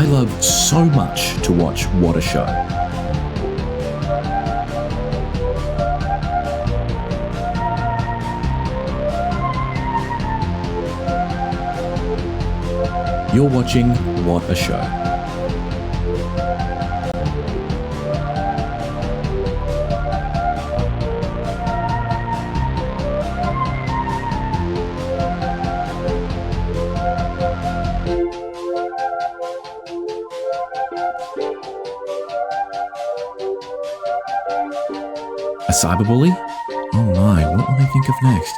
love so much to watch What a Show. You're watching What a Show. A cyberbully? Oh my, what will they think of next?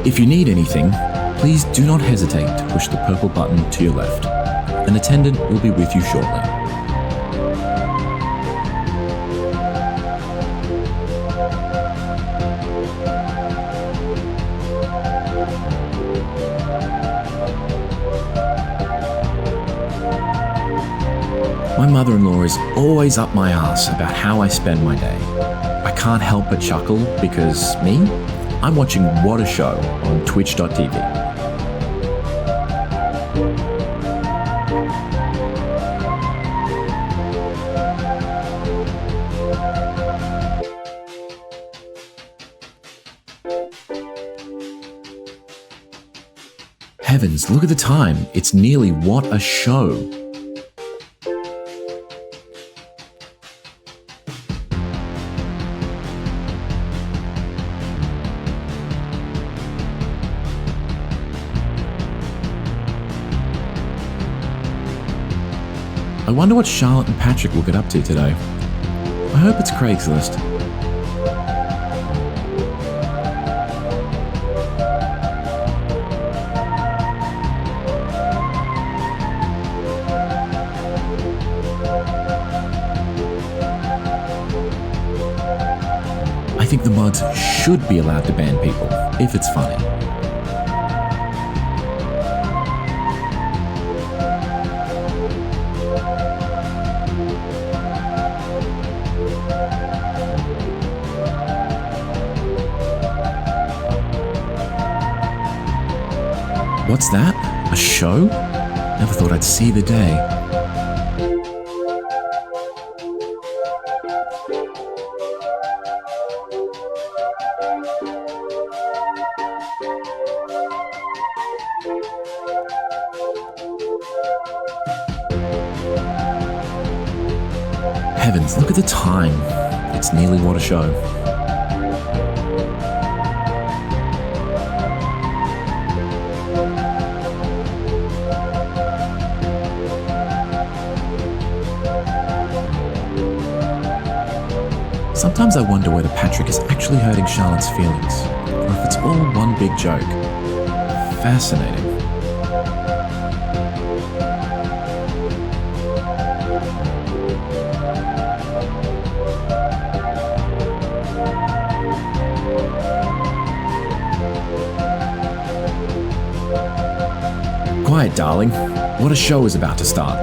If you need anything, please do not hesitate to push the purple button to your left. An attendant will be with you shortly. My mother-in-law is always up my ass about how I spend my day. I can't help but chuckle because me? I'm watching What a Show on twitch.tv. Heavens, look at the time. It's nearly What a Show. I wonder what Charlotte and Patrick will get up to today. I hope it's Craigslist. I think the mods should be allowed to ban people, if it's funny. What's that? A show? Never thought I'd see the day. Heavens, look at the time. It's nearly What a Show. Sometimes I wonder whether Patrick is actually hurting Charlotte's feelings, or if it's all one big joke. Fascinating. Quiet, darling. What a Show is about to start.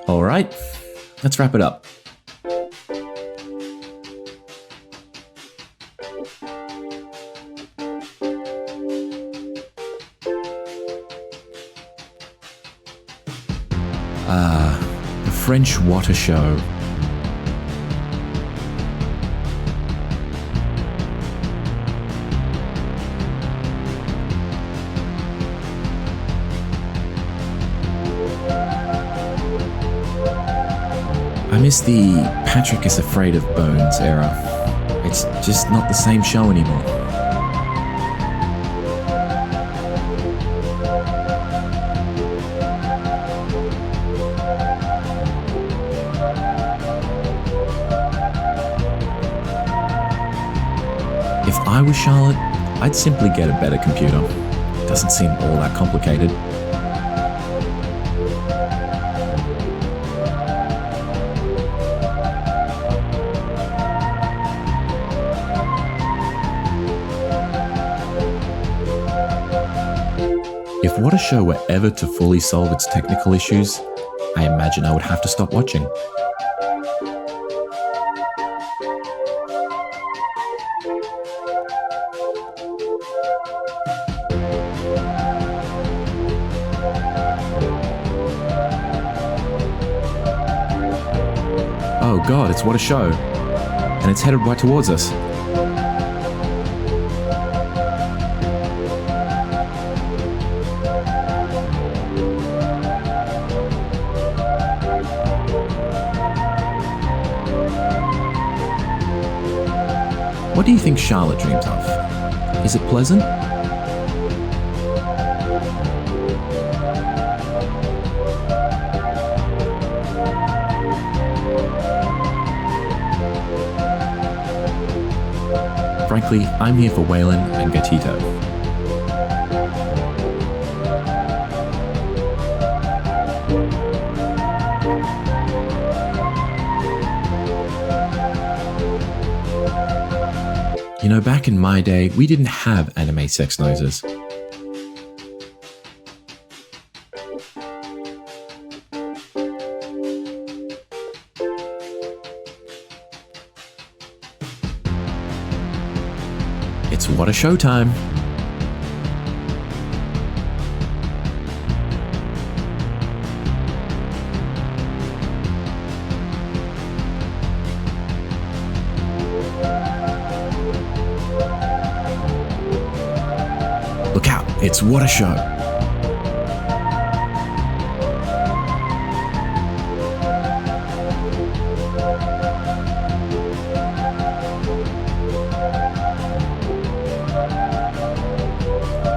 All right, let's wrap it up. The French What a Show. I miss the Patrick is Afraid of Bones era. It's just not the same show anymore. If I was Charlotte, I'd simply get a better computer. It doesn't seem all that complicated. If What a Show were ever to fully solve its technical issues, I imagine I would have to stop watching. Oh god, it's What a Show. And it's headed right towards us. What do you think Charlotte dreams of? Is it pleasant? Frankly, I'm here for Waylon and Gatito. You know, back in my day, we didn't have anime sex noises. It's What a Show time. Look out, it's What a Show.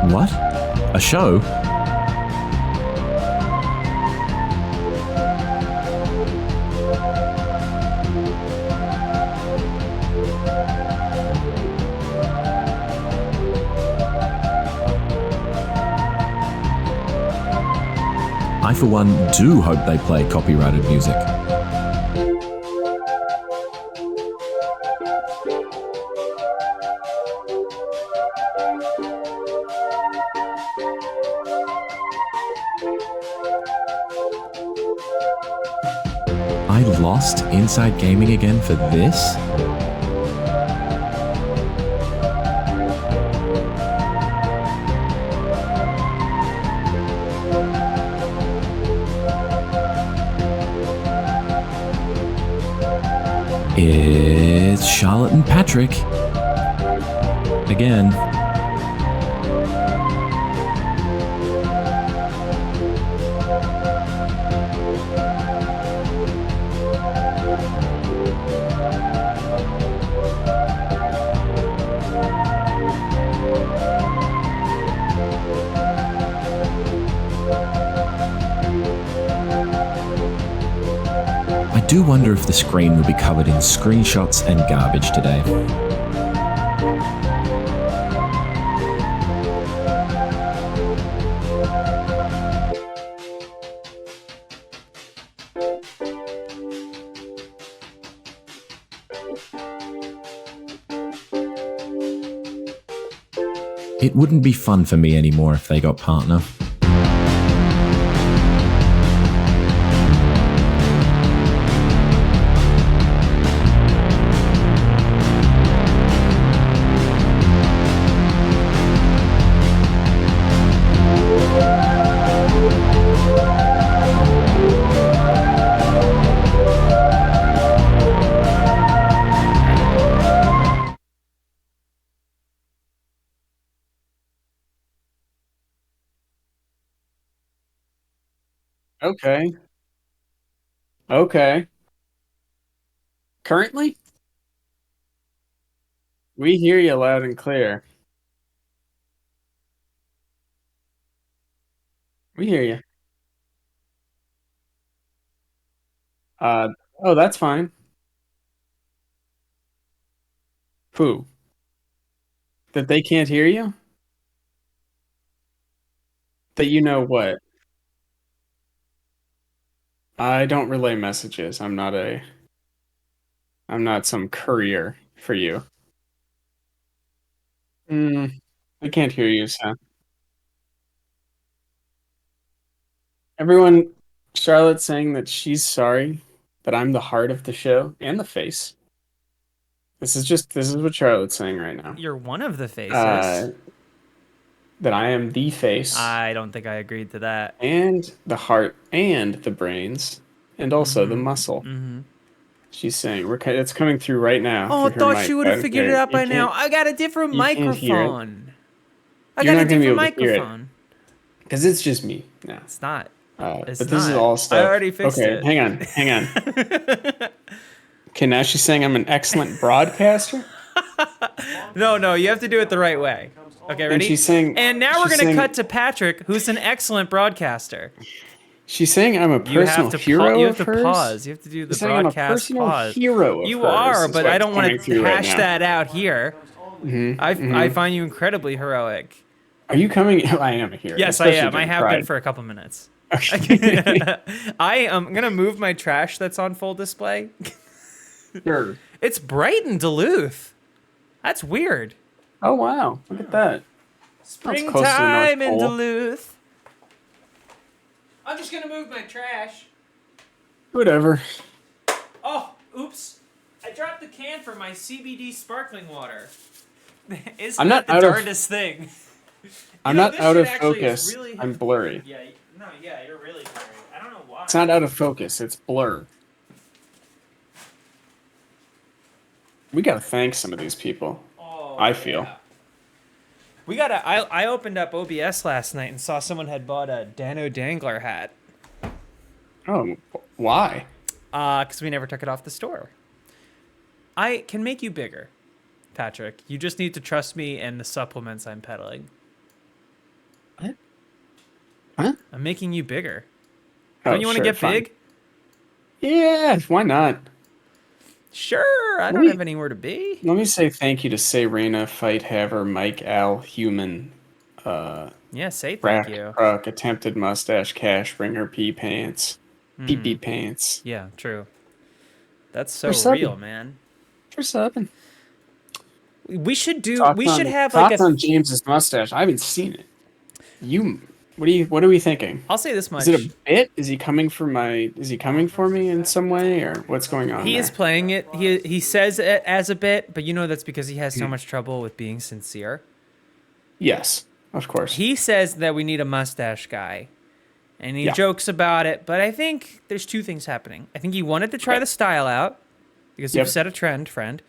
What? A show? I, for one, do hope they play copyrighted music. I lost Inside Gaming again for this? It's Charlotte and Patrick. Again. I do wonder if the screen will be covered in screenshots and garbage today. It wouldn't be fun for me anymore if they got partner. Okay. Okay. Currently, we hear you loud and clear. We hear you. Uh, oh, that's fine. Pooh. That they can't hear you? That you know what? I don't relay messages. I'm not some courier for you. Mm, I can't hear you, so. Everyone, Charlotte's saying that she's sorry that I'm the heart of the show and the face. This is what Charlotte's saying right now. You're one of the Uh, faces. that I am the face I don't think I agreed to that. and the heart and the brains and also the muscle. Mm-hmm. She's saying it's coming through right now. Oh, I through her thought mic, she would have but figured it okay, out by you now. can't- I got a different you can't hear it. microphone. I You're got a not gonna be different able to hear it. microphone. Because it's just me now. It's not. It's But this is not. all stuff. I already fixed okay, it. hang on. Okay, now she's saying I'm an excellent broadcaster. No, you have to do it the right way. Okay, ready? she's saying- And now we're she's gonna saying- cut to Patrick, who's an excellent broadcaster. She's saying I'm a You personal have to hero you of have to hers. pause. You have to do the She's saying I'm a broadcast personal pause. hero of You hers, are, is but what's I don't want coming to through right hash now. that out here. I find you incredibly heroic. Are you coming? I am a hero. Yes, I especially am. I during have been Pride. for a couple minutes. Okay. I am gonna move my trash that's on full display. Sure. It's bright in Duluth. That's weird. Oh wow! Look at that. close to the North Springtime in Pole. Duluth. I'm just gonna move my trash. Whatever. Oh, oops. I dropped the can for my CBD sparkling water. Isn't I'm not that the out of- darndest thing? I'm You know, not this out shit of actually is focus. really- I'm blurry. Yeah, you're really blurry. I don't know why. It's not out of focus. It's blur. We gotta thank some of these people. Oh, I feel. yeah. We got I opened up OBS last night and saw someone had bought a Dano Dangler hat. Oh, why? Because we never took it off the store. I can make you bigger, Patrick. You just need to trust me and the supplements I'm peddling. What? Huh? I'm making you bigger. Oh, Don't you want to sure, get fine. big? Yeah, why not? Sure. I don't We- have anywhere to be. Let me say thank you to Serena, Fight Haver, Mike, Al, Human, Yeah, say thank Rack, you. Truck, Attempted Mustache, Cash, Bringer, Pee Pants, Mm-hmm. Pee Pants. Yeah, true. That's so For subbing. real, man. For subbing. We should do. Thoughts We should on- have like thoughts a. on James's mustache. I haven't seen it. What are we thinking? I'll say this much. Is it a bit? Is he coming for me in some way, or what's going on? He there? is playing it. He says it as a bit, but you know that's because he has so much trouble with being sincere. Yes, of course. He says that we need a mustache guy, and he Yeah. jokes about it. But I think there's two things happening. I think he wanted to try Okay. the style out because Yep. you've set a trend, friend.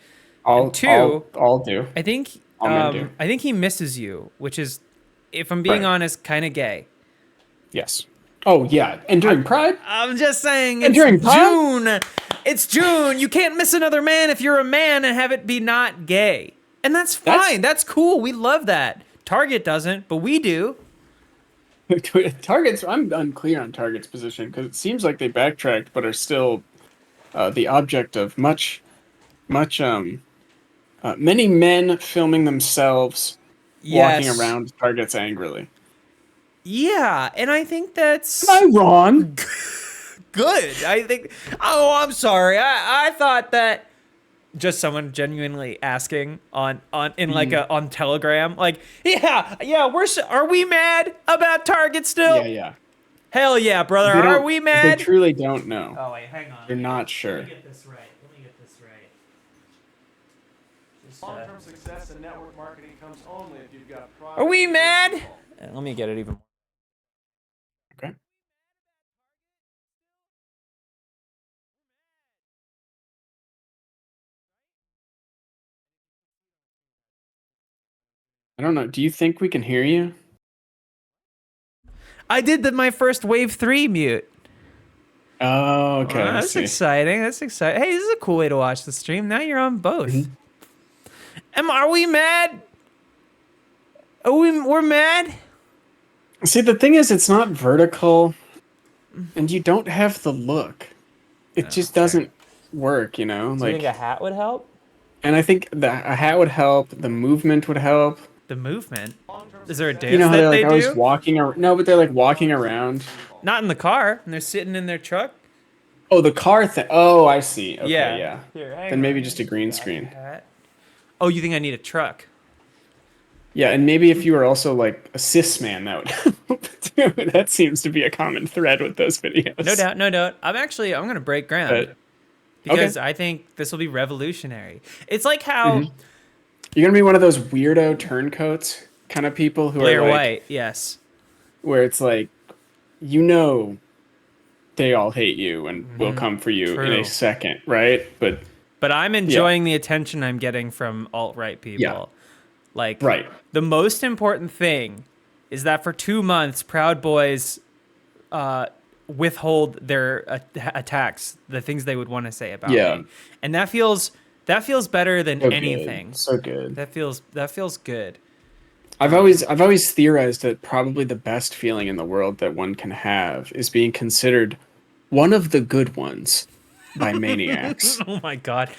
I'll, two- I'll do. I think I'm into. I think he misses you, which is, if I'm being Right. honest, kind of gay. Yes. Oh yeah, and during Pride. I'm just saying, And it's during Pride? June. It's June. You can't miss another man if you're a man and have it be not gay. And that's fine. That's cool. We love that. Target doesn't, but we do. Target's. I'm unclear on Target's position because it seems like they backtracked, but are still the object of many men filming themselves walking around Targets angrily. Yeah, and I think that's Am I wrong? good. I think. Oh, I'm sorry. I thought that just someone genuinely asking on on Telegram, like, are we mad about Target still? Yeah. Hell yeah, brother. They Are don't- we mad? They truly don't know. Oh wait, hang on. They're not sure. Let me get this right. Long-term success in network marketing comes only if you've got product. Are we mad? Let me get it even. Okay. I don't know. Do you think we can hear you? I did my first Wave 3 mute. Oh, okay. I That's see. exciting. That's exciting. Hey, this is a cool way to watch the stream. Now you're on both. Are we mad? We're mad? See, the thing is, it's not vertical, and you don't have the look. It just doesn't work, you know. Do Like, you think a hat would help? and I think a hat would help. The movement would help. The movement? Is there a dance You know how that they're like they always do? walking around. No, but they're like walking around. Not in the car, and they're sitting in their truck. Oh, the car thing. Oh, I see. Okay, yeah. Here, hang Then maybe on. just a green screen. Hat. Oh, you think I need a truck? Yeah, and maybe if you were also like a cis man, that would that seems to be a common thread with those videos. No doubt, no doubt. I'm gonna break ground But because okay. I think this will be revolutionary. It's like how You're gonna be one of those weirdo turncoats kind of people who Blair are like, White, yes. where it's like, you know, they all hate you and will come for you in True. a second, right? But I'm enjoying the attention I'm getting from alt-right people. Yeah. Like, Right. the most important thing is that for 2 months, Proud Boys withhold their attacks, the things they would want to say about Yeah. me, and that feels better than So anything. good. So good. That feels good. I've always theorized that probably the best feeling in the world that one can have is being considered one of the good ones by maniacs. Oh my god,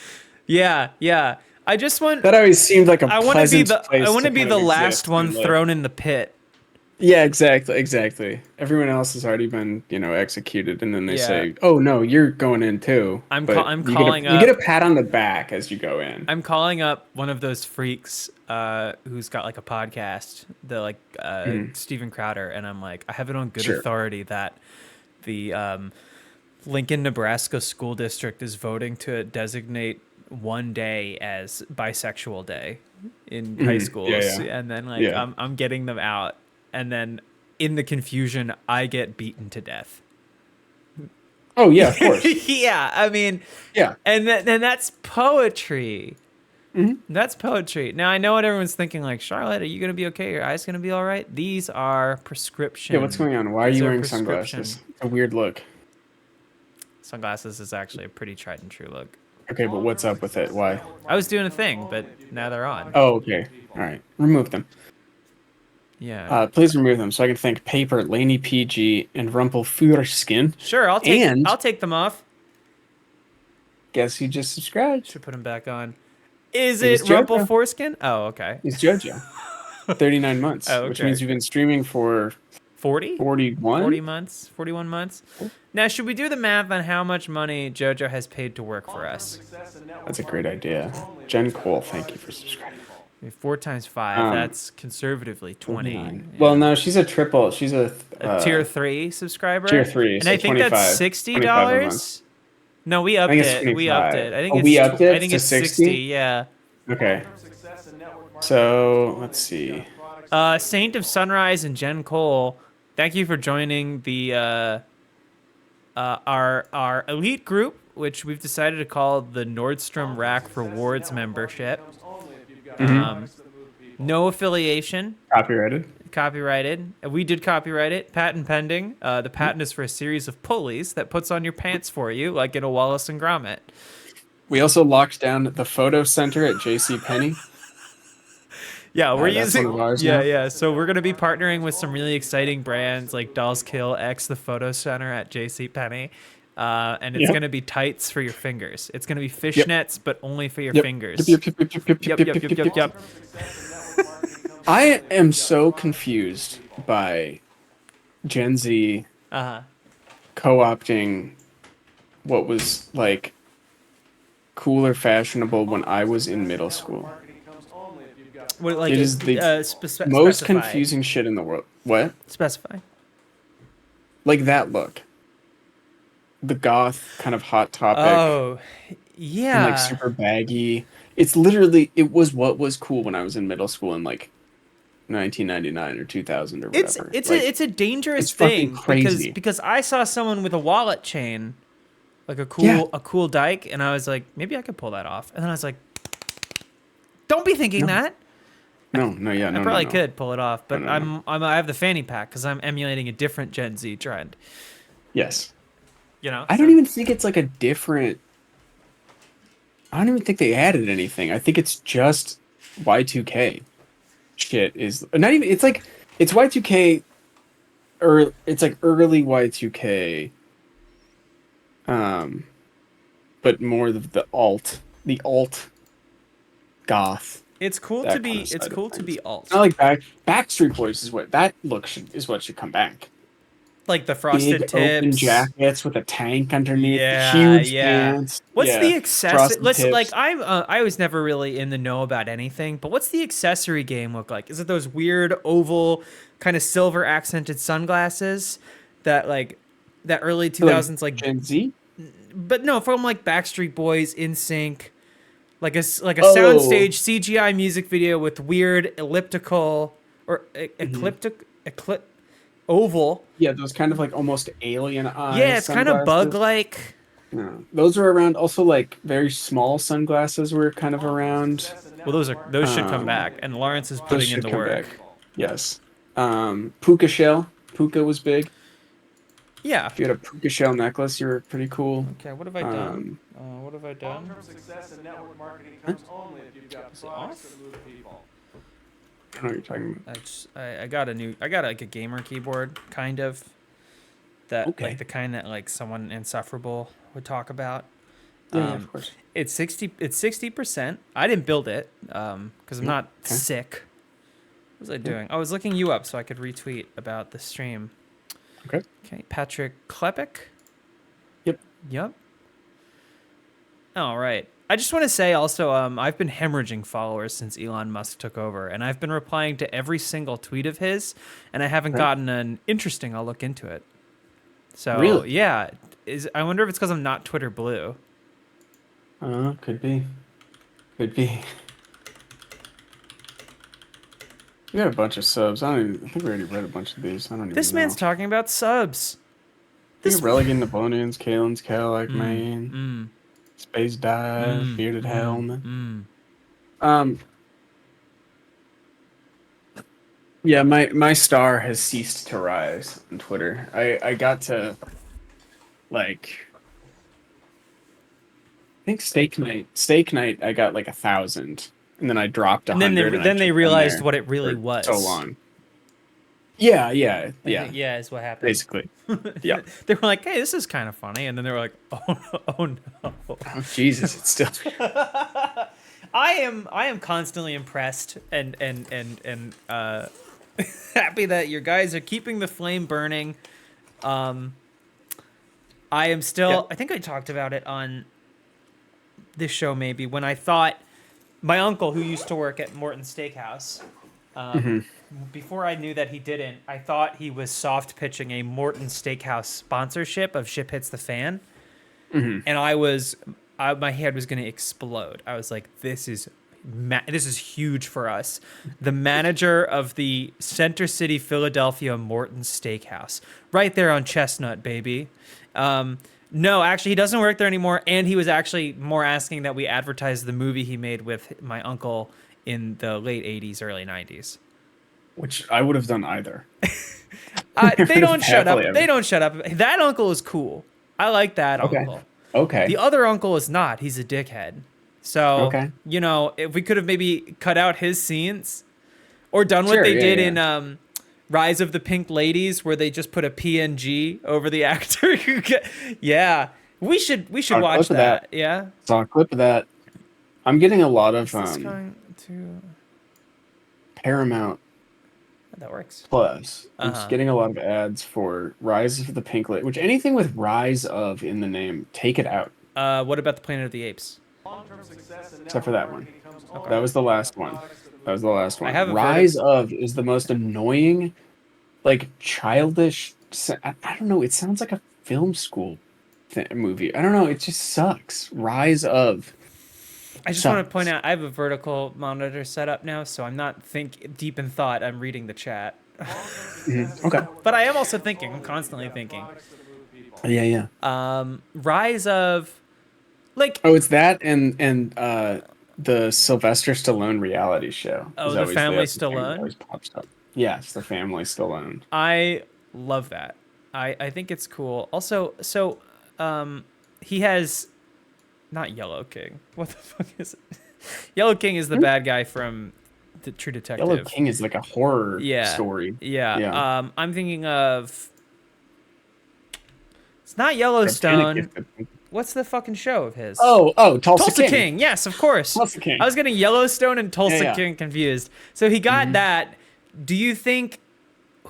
yeah, yeah. I just want. That always seemed like a I want to be pleasant the. place I want to be kind the of last exist one and live. thrown in the pit. Yeah, exactly. Everyone else has already been, executed, and then they Yeah. say, "Oh no, you're going in too." I'm But I'm you calling get a, you get up- a pat on the back as you go in. I'm calling up one of those freaks who's got like a podcast, the like Steven Crowder, and I'm like, I have it on good Sure. authority that the Lincoln, Nebraska school district is voting to designate one day as bisexual day in high schools, yeah. and then like Yeah. I'm getting them out, and then in the confusion, I get beaten to death. Oh yeah, of course. Yeah, I mean, Yeah. and that's poetry. That's poetry. Now I know what everyone's thinking. Like, Charlotte, are you gonna be okay? Your eyes gonna be all right? These are prescription. Yeah, what's going on? Why are These you wearing prescription. sunglasses? A weird look. Sunglasses is actually a pretty tried and true look. Okay, but what's up with it? Why? I was doing a thing, but now they're on. Oh, okay. All right. Remove them. Yeah. Please remove them so I can thank Paper, Laney PG, and Rumpelfuhrskin. Sure, I'll take them off. Guess you just subscribed. Should put them back on. Is It was it JoJo. Rumple Foreskin? Oh, okay. It's JoJo. 39 months, Oh, which okay. means you've been streaming for 40? 41? 40 months? 41 months? Now, should we do the math on how much money JoJo has paid to work for us? That's a great idea. Jen Cole, thank you for subscribing. I mean, 4 times 5, that's conservatively 20. Yeah. Well, no, she's a triple. She's a Tier 3 subscriber? Tier 3, And so I think 25 that's $25 a $60? month. No, we upped think it's it. We upped 25. it. I think Oh, it's we upped it I think to it's 60? 60, yeah. Okay. So, let's see. Saint of Sunrise and Jen Cole, thank you for joining the our elite group, which we've decided to call the Nordstrom Rack Rewards membership. No affiliation, copyrighted. We did copyright it, patent pending. The patent is for a series of pulleys that puts on your pants for you, like in a Wallace and Gromit. We also locked down the photo center at JCPenney. Yeah, we're that's using. one of ours Yeah, now? yeah. So we're gonna be partnering with some really exciting brands like Dolls Kill X, the Photo Center at JCPenney, and it's Yep. gonna be tights for your fingers. It's gonna be fishnets, but only for your fingers. Yep. Yep. I am so confused by Gen Z Uh-huh. co-opting what was like cool or fashionable when I was in middle school. What, like, It is the specify. Most confusing shit in the world. What? Specify. Like that look. The goth kind of hot topic. Oh, And yeah. like super baggy. It's literally, it was what was cool when I was in middle school in like 1999 or 2000 or whatever. It's a dangerous it's fucking thing crazy. because I saw someone with a wallet chain, like a cool dyke, and I was like, maybe I could pull that off. And then I was like, don't be thinking that. No, I probably could pull it off, but No. I have the fanny pack because I'm emulating a different Gen Z trend. Yes. You know, I don't even think it's like a different. I don't even think they added anything. I think it's just Y2K. Shit is not even. It's like it's Y2K, or it's like early Y2K. But more the alt goth. it's cool that to be kind of side of to things. be alt. Not like Backstreet Boys is what that look is what should come back. Like the frosted big open tips. jackets with a tank underneath, Yeah, huge yeah. pants. What's yeah, the accessory? frosted Let's tips. like I was never really in the know about anything, but what's the accessory game look like? Is it those weird oval kind of silver accented sunglasses that like that early 2000s like Gen Z. but no, from like Backstreet Boys, NSYNC, like a Oh. soundstage CGI music video with weird elliptical or oval. Yeah, those kind of like almost alien eyes. Yeah, it's kind of sunglasses. bug-like. Yeah. Those were around. Also, like very small sunglasses were kind of around. Well, those should come back, and Lawrence is Those putting in should the come work. back. Yes. Puka shell. Puka was big. Yeah. If you had a puka shell necklace, you were pretty cool. Okay, what have I done? What have I done? Long-term success in network marketing comes only if you've got products that move people. I don't know what you're talking about. I got like a gamer keyboard, kind of. That Okay. like the kind that like someone insufferable would talk about. Yeah, of course. It's 60%. I didn't build it because I'm not okay. sick. What was I doing? I was looking you up so I could retweet about the stream. Okay. Okay, Patrick Klepek. Yep. Yep. All right. I just want to say also, I've been hemorrhaging followers since Elon Musk took over, and I've been replying to every single tweet of his, and I haven't Right. gotten an interesting. I'll look into it. So Really? yeah, I wonder if it's because I'm not Twitter blue. Could be. Could be. We got a bunch of subs. I think we already read a bunch of these. I don't even This know. man's talking about subs. This Religan, Nabonians, Kalen's, Kalak, Main, Space Dive, Bearded Helm. Yeah, my star has ceased to rise on Twitter. I got to like I think Steak Night I got like 1,000. And then I dropped 100. And then they realized what it really for was. so long. Yeah. Yeah, is what happened. Basically. Yeah. They were like, "Hey, this is kind of funny," and then they were like, "Oh no." Oh Jesus, it's still I am constantly impressed and happy that your guys are keeping the flame burning. I am still. Yeah. I think I talked about it on this show maybe when I thought my uncle who used to work at Morton Steakhouse. Before I knew that he didn't, I thought he was soft pitching a Morton Steakhouse sponsorship of Ship Hits the Fan, and my head was going to explode. I was like, "This is huge for us." The manager of the Center City, Philadelphia Morton Steakhouse, right there on Chestnut, baby. No, actually, he doesn't work there anymore, and he was actually more asking that we advertise the movie he made with my uncle in the late 80s, early 90s. which I would have done either. They don't shut up. Happily They don't shut up. That uncle is cool. I like that Okay. uncle. Okay. The other uncle is not. He's a dickhead. So, Okay. you know, if we could have maybe cut out his scenes or done what Sure, they yeah, did yeah. in Rise of the Pink Ladies, where they just put a PNG over the actor. Yeah. We should Saw a watch clip of that. that. Yeah. Saw a clip of that. I'm getting a lot of This going to... Paramount That works. Plus. I'm Uh-huh. just getting a lot of ads for Rise of the Pink Lady, which anything with Rise of in the name, take it out. What about the Planet of the Apes? Except for that one. That was the last one. That was the last one. I have a Rise of is the most annoying, like childish. I don't know. It sounds like a film school movie. I don't know. It just sucks. Rise of. I just want to point out I have a vertical monitor set up now, so I'm not deep in thought. I'm reading the chat. Okay. But I am also thinking. I'm constantly thinking. Yeah. Rise of, like, Oh, it's that and the Sylvester Stallone reality show. Oh, is The always Family thing that Stallone? always pops up. Yes, the Family Stallone. I love that. I think it's cool. Also, so he has not Yellow King. What the fuck is it? Yellow King is the bad guy from the True Detective. Yellow King is like a horror Yeah. story. Yeah. Yeah. I'm thinking of. It's not Yellowstone. What's the fucking show of his? Oh, Tulsa, Tulsa King. Yes, of course. Tulsa King. I was getting Yellowstone and Tulsa Yeah. King confused. So he got that. Do you think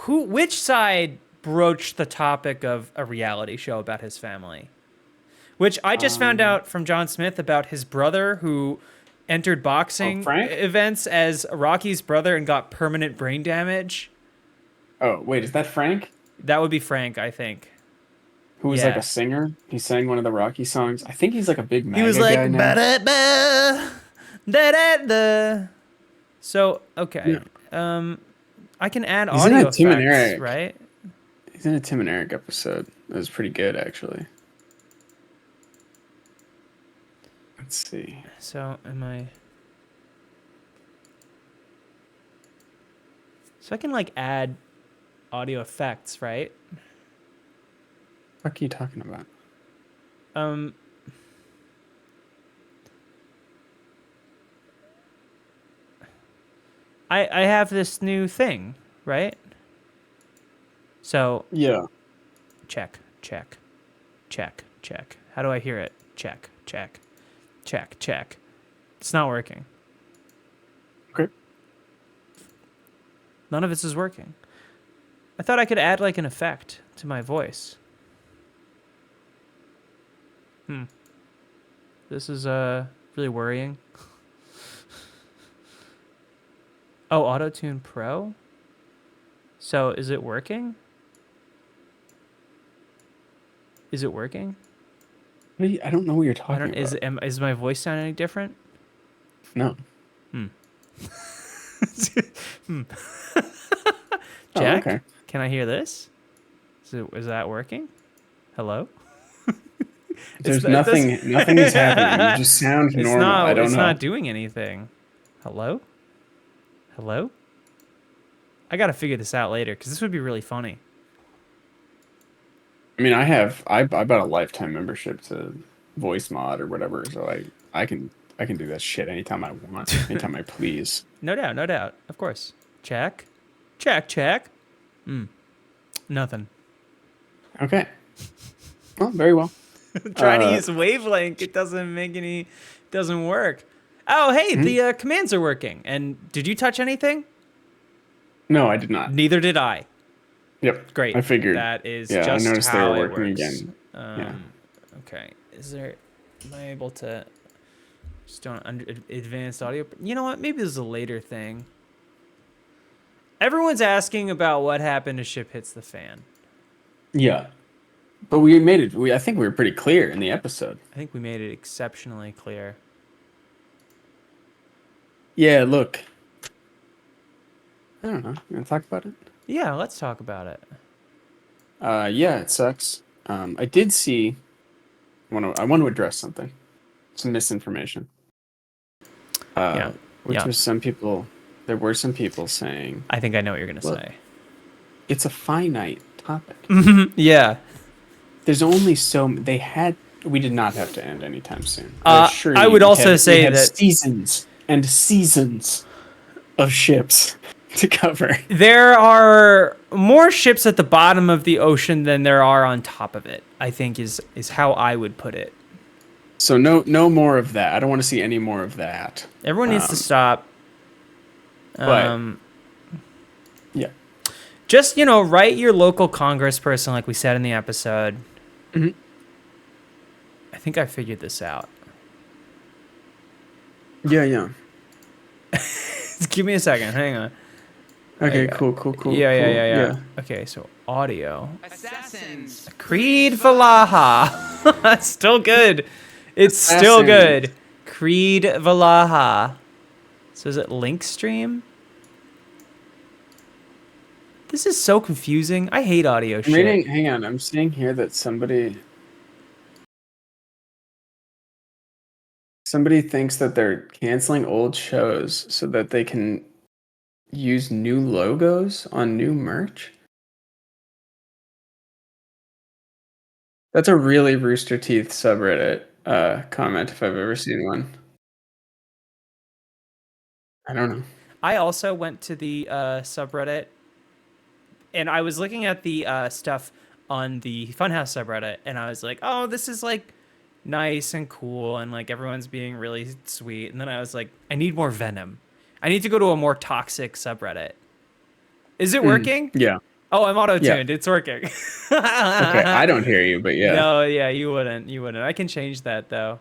which side broached the topic of a reality show about his family, which I just found out from John Smith about his brother who entered boxing Frank? events as Rocky's brother and got permanent brain damage. Oh, wait, is that Frank? That would be Frank, I think. Who was like Yeah. a singer? He sang one of the Rocky songs. I think he's like a big MAGA He was guy like, now. "Ba-da-ba, da-da-da." So, okay. I can add He's in audio a Tim and effects, Eric. right? He's in a Tim and Eric episode. It was pretty good, actually. Let's see. So, So I can, like, add audio effects, right? What are you talking about? I have this new thing, right? So, Yeah. check. How do I hear it? Check. It's not working. Okay. None of this is working. I thought I could add like an effect to my voice. This is really worrying. Oh, Auto-Tune Pro? So, is it working? Is it working? I don't know what you're talking about. Is my voice sounding any different? No. Jack, okay. can I hear this? Is that working? Hello? There's It's- it nothing. Nothing is happening. You just sound It's normal. not. I don't It's know. not doing anything. Hello? Hello? I gotta figure this out later because this would be really funny. I mean, I bought a lifetime membership to Voice Mod or whatever, so I can do that shit anytime I want, anytime I please. No doubt. Of course. Check. Nothing. Okay. Well, very well. Trying to use wavelength, it doesn't work. Oh, hey, the commands are working. And did you touch anything? No, I did not. Neither did I. Yep. Great. I figured. That is Yeah, I just noticed they how were it working works. again. Yeah. Okay. Am I able to just don't advanced audio? You know what? Maybe this is a later thing. Everyone's asking about what happened to Ship Hits the Fan. Yeah. But we made it. I think we were pretty clear in the episode. I think we made it exceptionally clear. Yeah. Look. I don't know. You want to talk about it? Yeah, let's talk about it. Yeah, it sucks. I did see. I want to address something. Some misinformation. Yeah. Which was some people. There were some people saying I think I know what you're gonna Look. say. it's a finite topic. Yeah. There's only so they had. We did not have to end anytime soon. I would also say that- seasons and seasons of ships to cover. There are more ships at the bottom of the ocean than there are on top of it, I think is how I would put it. So no more of that. I don't want to see any more of that. Everyone needs to stop. but- Yeah. Just, write your local congressperson like we said in the episode. Mhm. I think I figured this out. Yeah. Give me a second. Hang on. Okay. Okay. Cool. Yeah. Okay, so audio. Assassins. Creed Valaha. Still good. It's still good. Creed Valaha. So is it Linkstream? This is so confusing. I hate audio shit. Hang on. I'm seeing here that somebody thinks that they're canceling old shows so that they can use new logos on new merch. That's a really Rooster Teeth subreddit comment if I've ever seen one. I don't know. I also went to the subreddit, and I was looking at the stuff on the Funhouse subreddit, and I was like, oh, this is like nice and cool, and like everyone's being really sweet. And then I was like, I need more venom. I need to go to a more toxic subreddit. Is it working? Yeah. Oh, I'm auto-tuned. It's working. Okay, I don't hear you, but yeah. No, yeah, you wouldn't. You wouldn't. I can change that though.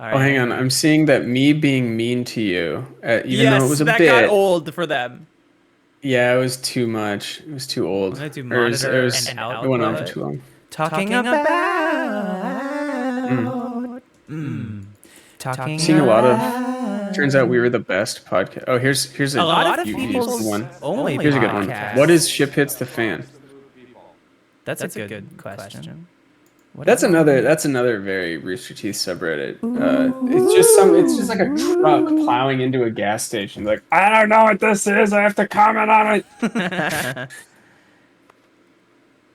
All right. Oh, hang on. I'm seeing that me being mean to you, even though it was a that bit. got old for them. Yeah, it was too much. It was too old. I'm gonna do Or monitor it and it went on for output. too long. Talking about. Talking. Seeing a lot of. Turns out we were the best podcast. Oh, here's A lot of you used people's one. only Here's a good one. podcast. What is Ship Hits the Fan? That's a good question. That's another very Rooster Teeth subreddit. It's just like a truck plowing into a gas station. Like, I don't know what this is. I have to comment on it.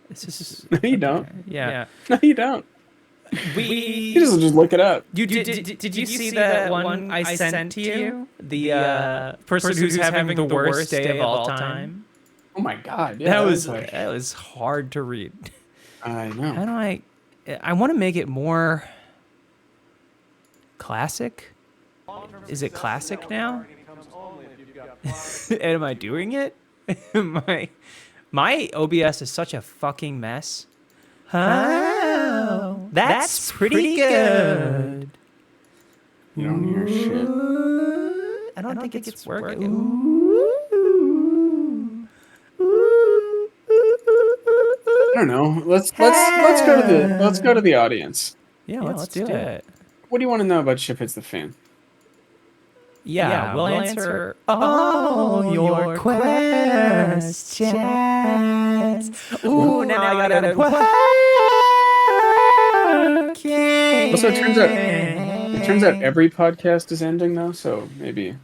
It's just, No, you don't. yeah. No, you don't. You just look it up. Did you see that one I sent to you? The person who's having the worst day of all time. Oh my god! Yeah, That was hard to read. I know. How do I want to make it more classic. Is it classic now? Am I doing it? My OBS is such a fucking mess. Oh, that's pretty good. You don't hear shit. I don't think it's working. I don't know. Let's go to the audience. Yeah, let's do it. What do you want to know about Ship Hits the Fan? Yeah, we'll answer all your questions. Ooh, now I got a question. Also, it turns out every podcast is ending though, so maybe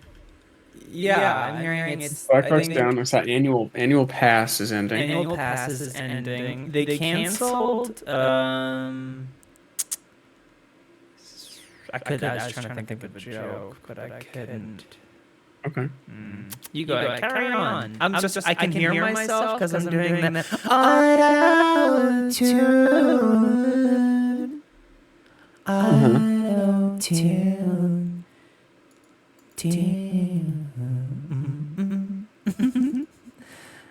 Yeah, I'm hearing it's Black Rock's down. What's that? Annual pass is ending. Annual pass is ending. They canceled. I was trying to think of a joke, but I couldn't. Okay. You go ahead. Carry on. I can hear myself because I'm doing the auto-tune. Auto-tune.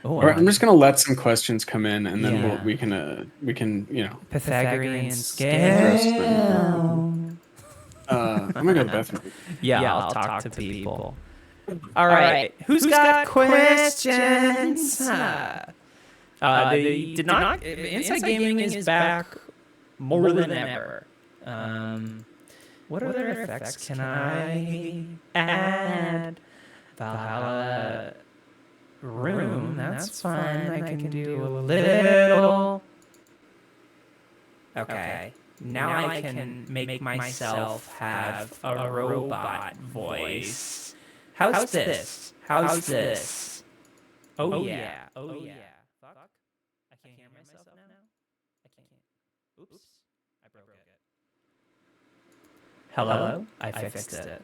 All right, I'm just gonna let some questions come in, and then Yeah. we can Pythagorean scale. I'm gonna go to the bathroom. Yeah, I'll talk to people. All right, who's got questions? They did not. Inside Gaming is back more than ever. What other effects can I add? Valhalla room. That's fun. I can do a little. Okay. Now I can make myself have a robot voice. How's this? How's this? Oh yeah. Oh yeah. Fuck. I can't hear myself now. I can't. Oops. I broke it. Hello? I fixed it.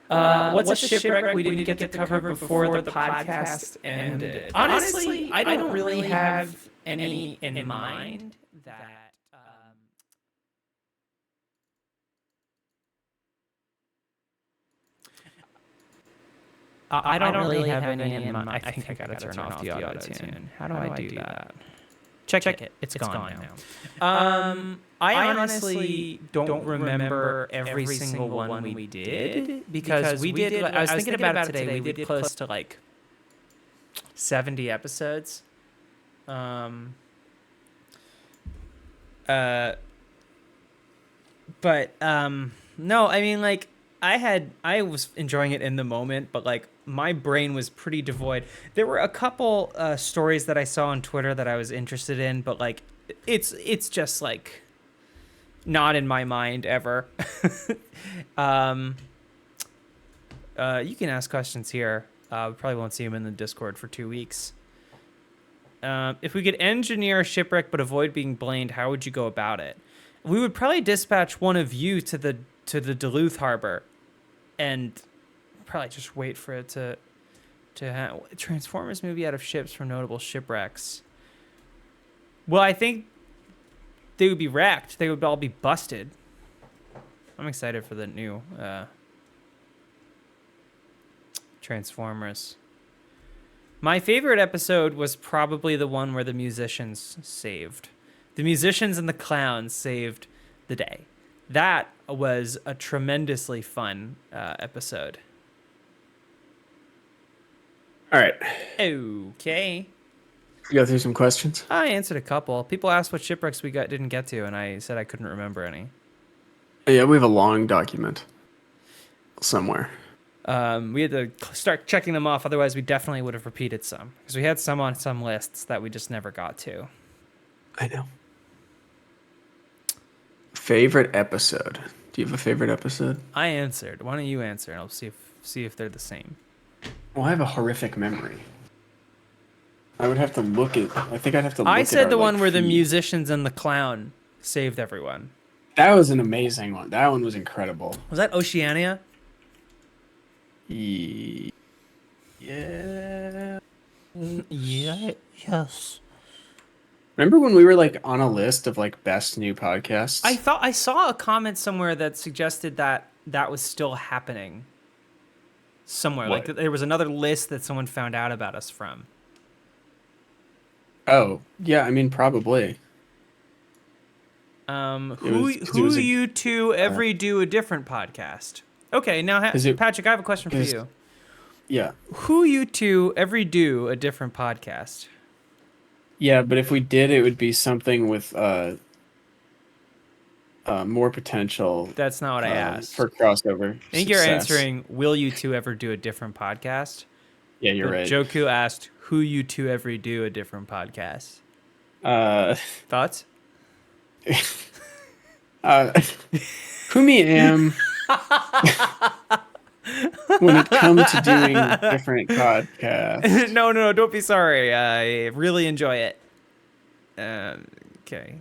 What's a shipwreck we didn't get to cover before the podcast ended? Honestly, I don't really have any in mind that. I don't really have any in mind. I think I gotta turn off the auto-tune. How do I do that? Check it. It's gone now. I honestly don't remember every single one we did because we did. I was thinking about it today. We did close to like 70 episodes. No, I mean like I was enjoying it in the moment, but like my brain was pretty devoid. There were a couple stories that I saw on Twitter that I was interested in, but like it's just like not in my mind ever. You can ask questions here. We probably won't see them in the Discord for 2 weeks. If we could engineer a shipwreck but avoid being blamed, how would you go about it? We would probably dispatch one of you to the Duluth harbor and probably just wait for it to Transformers movie out of ships from notable shipwrecks. Well, I think they would be wrecked. They would all be busted. I'm excited for the new Transformers. My favorite episode was probably the one where the musicians saved. The musicians and the clowns saved the day. That was a tremendously fun episode. All right. Okay. You go through some questions. I answered a couple. People asked what shipwrecks we didn't get to, and I said I couldn't remember any. Yeah, we have a long document somewhere. We had to start checking them off, otherwise we definitely would have repeated some. Because we had some on some lists that we just never got to. I know. Favorite episode? Do you have a favorite episode? I answered. Why don't you answer, and I'll see if they're the same. Well, I have a horrific memory. I would have to look at. I think I'd have to. Look I at said our, the one where the feed. musicians and the clown saved everyone. That was an amazing one. That one was incredible. Was that Oceania? Yeah. Yeah. Yes. Remember when we were like on a list of like best new podcasts? I thought I saw a comment somewhere that suggested that that was still happening. Somewhere, What? like there was another list that someone found out about us from. Oh yeah, I mean probably. Who was- 'cause it was a- you two every do a different podcast? Okay, now Patrick, I have a question for 'cause- you. Yeah. Who you two every do a different podcast? Yeah, but if we did, it would be something with more potential. That's not what I asked. For crossover. I think you're success. answering, will you two ever do a different podcast? Yeah, you're But right. Joku asked, who you two every do a different podcast? Thoughts? Who me am when it comes to doing different podcasts. No, don't be sorry. I really enjoy it. Okay.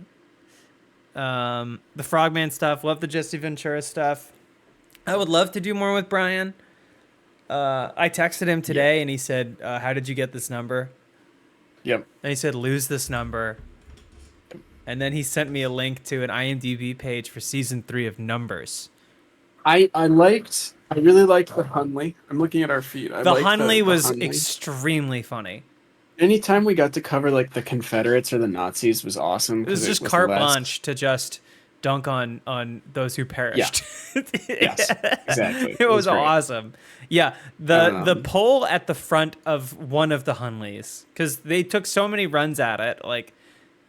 The Frogman stuff. Love the Jesse Ventura stuff. I would love to do more with Brian. I texted him today and he said, how did you get this number? Yep. And he said, lose this number. And then he sent me a link to an IMDb page for season 3 of Numbers. I really liked the Hunley. I'm looking at our feed. The Hunley was extremely funny. Anytime we got to cover like the Confederates or the Nazis was awesome. It was 'cause just was carte less- blanche to just dunk on those who perished. Yes, exactly. It was great. awesome. Yeah, the pole at the front of one of the Hunleys, because they took so many runs at it, like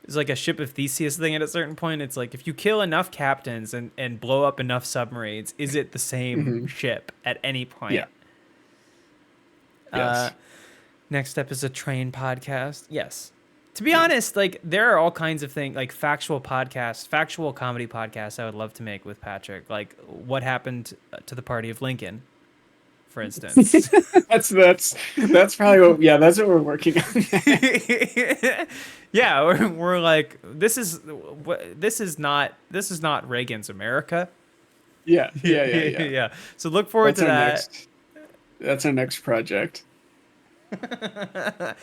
it's like a ship of Theseus thing at a certain point. It's like if you kill enough captains and blow up enough submarines, is it the same ship at any point? Yeah. Yes. Next up is a train podcast. Yes. To be honest, like there are all kinds of things, like factual comedy podcasts I would love to make with Patrick. Like what happened to the party of Lincoln, for instance. that's probably what. Yeah, that's what we're working on. Yeah, we're like this is not Reagan's America. Yeah. Yeah. So look forward to that. That's our next project. I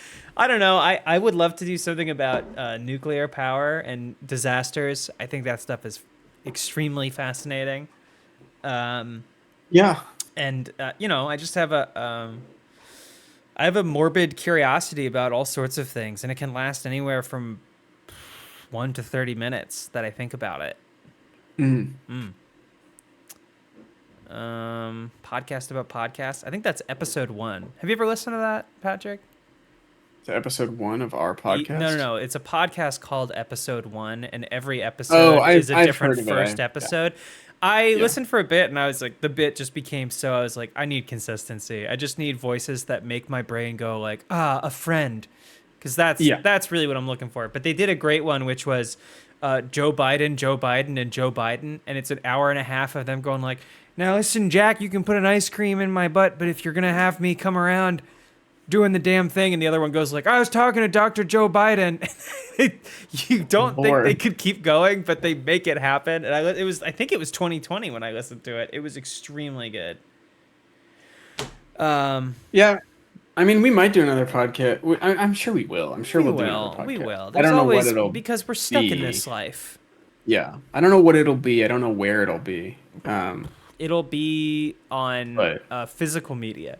don't know. I would love to do something about nuclear power and disasters. I think that stuff is extremely fascinating. Yeah. And I just have a morbid curiosity about all sorts of things, and it can last anywhere from 1 to 30 minutes that I think about it. Podcast about podcasts. I think that's episode 1. Have you ever listened to that, Patrick? To episode 1 of our podcast. No. It's a podcast called Episode 1, and every episode is a I've different heard of it. first episode. I listened for a bit, and I was like, the bit just became so. I was like, I need consistency. I just need voices that make my brain go like, a friend, because that's really what I'm looking for. But they did a great one, which was Joe Biden, and it's an hour and a half of them going like, now listen, Jack, you can put an ice cream in my butt, but if you're gonna have me come around doing the damn thing, and the other one goes like, I was talking to Dr. Joe Biden. You don't think they could keep going, but they make it happen. And I think it was 2020 when I listened to it. It was extremely good. Yeah. I mean, we might do another podcast. I'm sure we will. I'm sure we'll do another podcast. We will. I don't know what it'll because we're stuck in be. this life. Yeah. I don't know what it'll be. I don't know where it'll be. It'll be on But- physical media.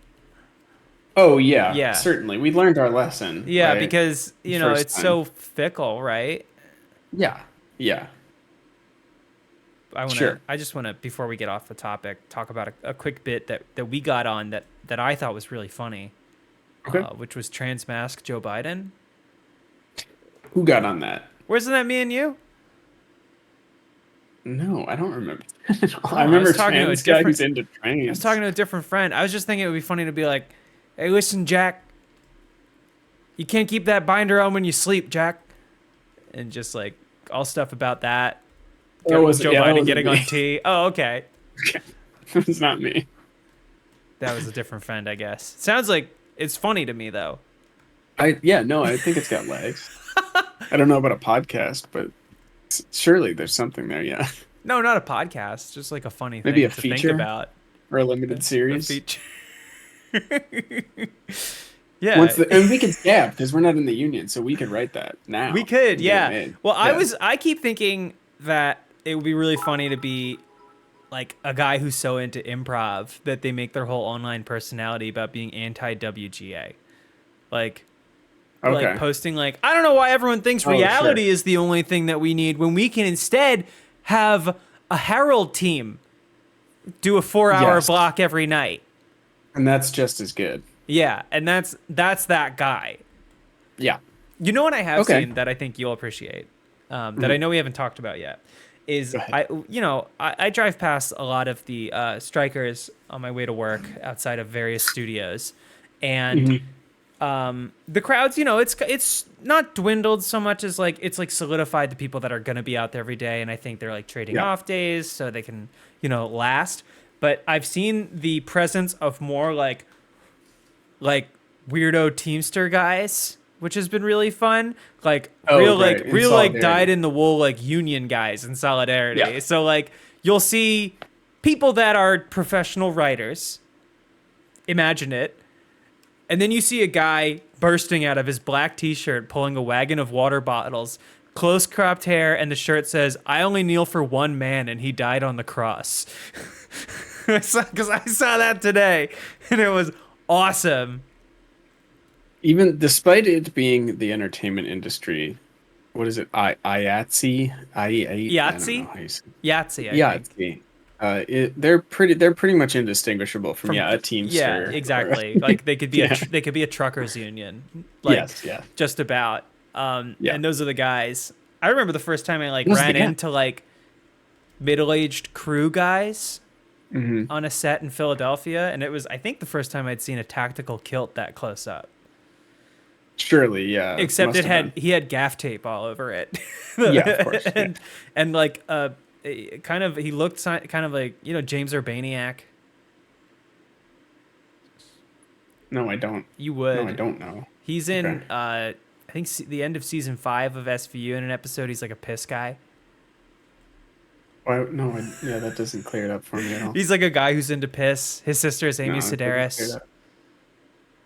Oh yeah, Yeah. certainly. We learned our lesson. Yeah, by because the you know first it's time. so fickle, right? Yeah, yeah, sure. I just wanna before we get off the topic, talk about a quick bit that we got on that I thought was really funny, Okay. which was trans mask Joe Biden. Who got on that? Wasn't that me and you? No, I don't remember. Oh, I I remember was talking to a trans guy who's different- into trains. I was talking to a different friend. I was just thinking it would be funny to be like, "Hey, listen, Jack, you can't keep that binder on when you sleep, Jack," and just like all stuff about that. That was Joe yeah, that Biden wasn't getting me. on T. Oh, okay. It was not me. That was a different friend, I guess. Sounds like it's funny to me though. I think it's got legs. I don't know about a podcast, but surely there's something there. Yeah, No, not a podcast. Just like a funny Maybe thing a to feature? think about. or a limited A series. feature. Yeah. And we could stab because we're not in the union, so we could write that now. We could, and get it yeah. made. Well, Yeah. I keep thinking that it would be really funny to be like a guy who's so into improv that they make their whole online personality about being anti WGA. Like Okay. posting like, I don't know why everyone thinks Oh, reality sure. is the only thing that we need when we can instead have a Herald team do a 4-hour Yes. block every night. And that's just as good. Yeah, and that's that guy. Yeah. You know what I have Okay. seen that I think you'll appreciate, that I know we haven't talked about yet, is Go ahead. I drive past a lot of the strikers on my way to work outside of various studios, and the crowds, it's not dwindled so much as like it's like solidified the people that are gonna be out there every day, and I think they're like trading Yeah. off days so they can last. But I've seen the presence of more like weirdo Teamster guys, which has been really fun. Like Oh, real great. like In real like solidarity. dyed in the wool like union guys in solidarity. Yeah. So like you'll see people that are professional writers. Imagine it. And then you see a guy bursting out of his black t-shirt pulling a wagon of water bottles, close cropped hair, and the shirt says, "I only kneel for one man and he died on the cross." Because I saw that today and it was awesome. Even despite it being the entertainment industry, what is it? IATSE? Yahtzee? Yahtzee, I think. Yahtzee. They're pretty much indistinguishable from a Teamster. Yeah, or- exactly. Like they could be Yeah. they could be a truckers union. Like, Yes, yeah. just about. Yeah. And those are the guys. I remember the first time I like Those are ran the guys. into like middle-aged crew guys Mhm. on a set in Philadelphia, and it was I think the first time I'd seen a tactical kilt that close up. Surely, yeah. Except must it have had he had gaff tape all over it. Yeah, of course, yeah. and like kind of he looked kind of like James Urbaniak. been. No, I don't. You would. No, I don't know. He's in Okay. I think the end of season 5 of SVU. In an episode, he's like a piss guy. Why? No, yeah, that doesn't clear it up for me at all. He's like a guy who's into piss. His sister is Amy No, it doesn't clear Sedaris it up.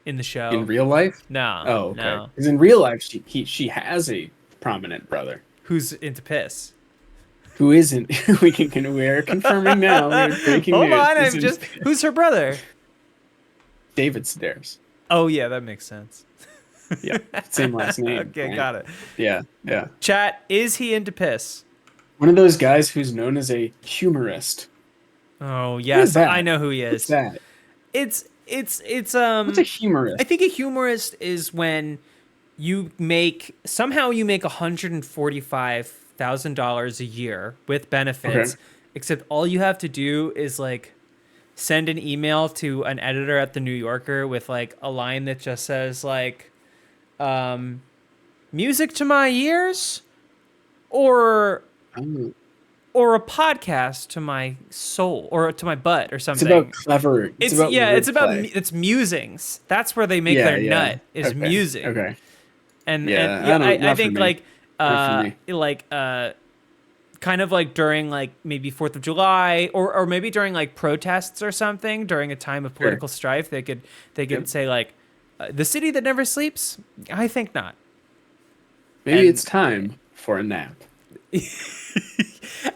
in the show. In real life? No. Oh, okay. No. Because in real life, she has a prominent brother Who's into piss? who isn't. We are confirming now. We're breaking Hold news. on, This I'm is just. Who's her brother? David Sedaris. Oh yeah, that makes sense. Yeah, same last name. Okay, right? got it. Yeah, yeah. Chat, is he into piss? One of those guys who's known as a humorist. Oh is yes, that? I know who he What's is. that? It's What's a humorist? I think a humorist is when you make $145,000 a year with benefits, Okay. except all you have to do is like send an email to an editor at the New Yorker with like a line that just says like, "Music to my ears," or Oh, a podcast to my soul or to my butt or it's something. about clever. It's about wordplay. it's musings. That's where they make Yeah, their yeah. nut is Okay, musing. Okay. And Yeah, and I don't- I not for think me. like Not for me. kind of like during like maybe 4th of July or maybe during like protests or something during a time of political strife, they could Yep. say like the city that never sleeps. I think not. Maybe And- it's time for a nap.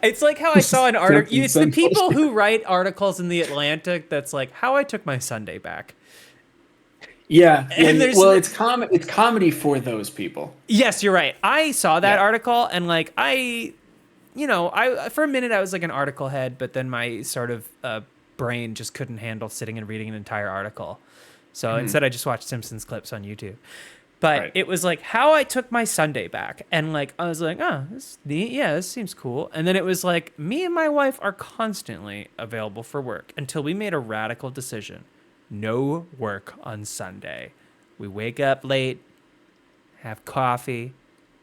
It's like how I saw an article. Something It's the simple. people who write articles in the Atlantic that's like how I took my Sunday back. Yeah, And there's well, it's comedy for those people. yes, you're right. I saw that Yeah. article and like I for a minute I was like an article head, but then my sort of brain just couldn't handle sitting and reading an entire article. So instead I just watched Simpsons clips on YouTube. But Right. it was like how I took my Sunday back. And like I was like, oh, this is neat. Yeah, this seems cool. And then it was like me and my wife are constantly available for work until we made a radical decision. No work on Sunday. We wake up late, have coffee,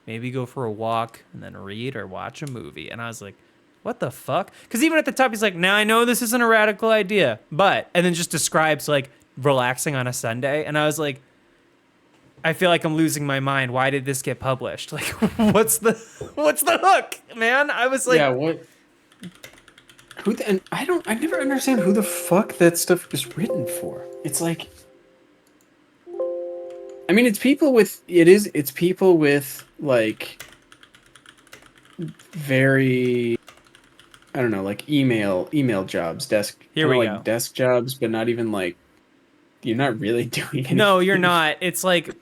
maybe go for a walk, and then read or watch a movie. And I was like, what the fuck? Because even at the top, he's like, now I know this isn't a radical idea, but, and then just describes like relaxing on a Sunday. And I was like, I feel like I'm losing my mind. Why did this get published? Like, what's the hook, man? I was like, Yeah, what? And I never understand who the fuck that stuff was written for. It's like, I mean, it's people with like very, I don't know, like email jobs, Here we like go. desk jobs, but not even like, you're not really doing anything. no, you're not. It's like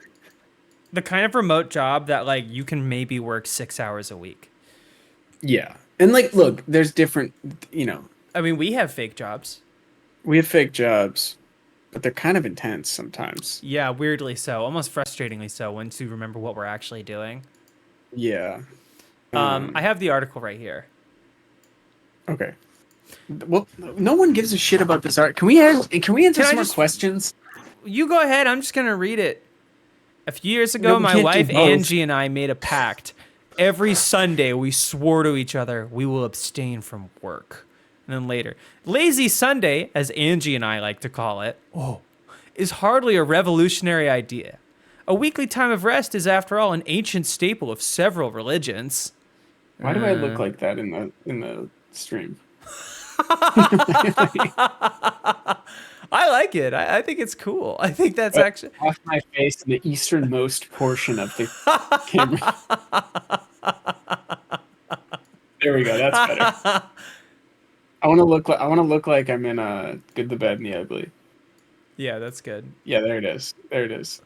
the kind of remote job that like you can maybe work 6 hours a week. Yeah, and like, look, there's different, I mean, we have fake jobs. we have fake jobs, but they're kind of intense sometimes. Yeah, weirdly so, almost frustratingly so once you remember what we're actually doing. Yeah. I have the article right here. Okay. Well, no one gives a shit about this art. Can we answer Can I some more just- questions? You go ahead. I'm just going to read it. A few years ago, No, we my can't do wife both. Angie and I made a pact. Every Sunday, we swore to each other we will abstain from work. And then later, Lazy Sunday, as Angie and I like to call it, is hardly a revolutionary idea. A weekly time of rest is, after all, an ancient staple of several religions. Why do I look like that in the stream? I like it. I think it's cool. I think that's actually... Off my face in the easternmost portion of the camera. There we go. That's better. I want to look like I'm in Good, the Bad, and the Ugly. Yeah, that's good. Yeah, there it is. There it is.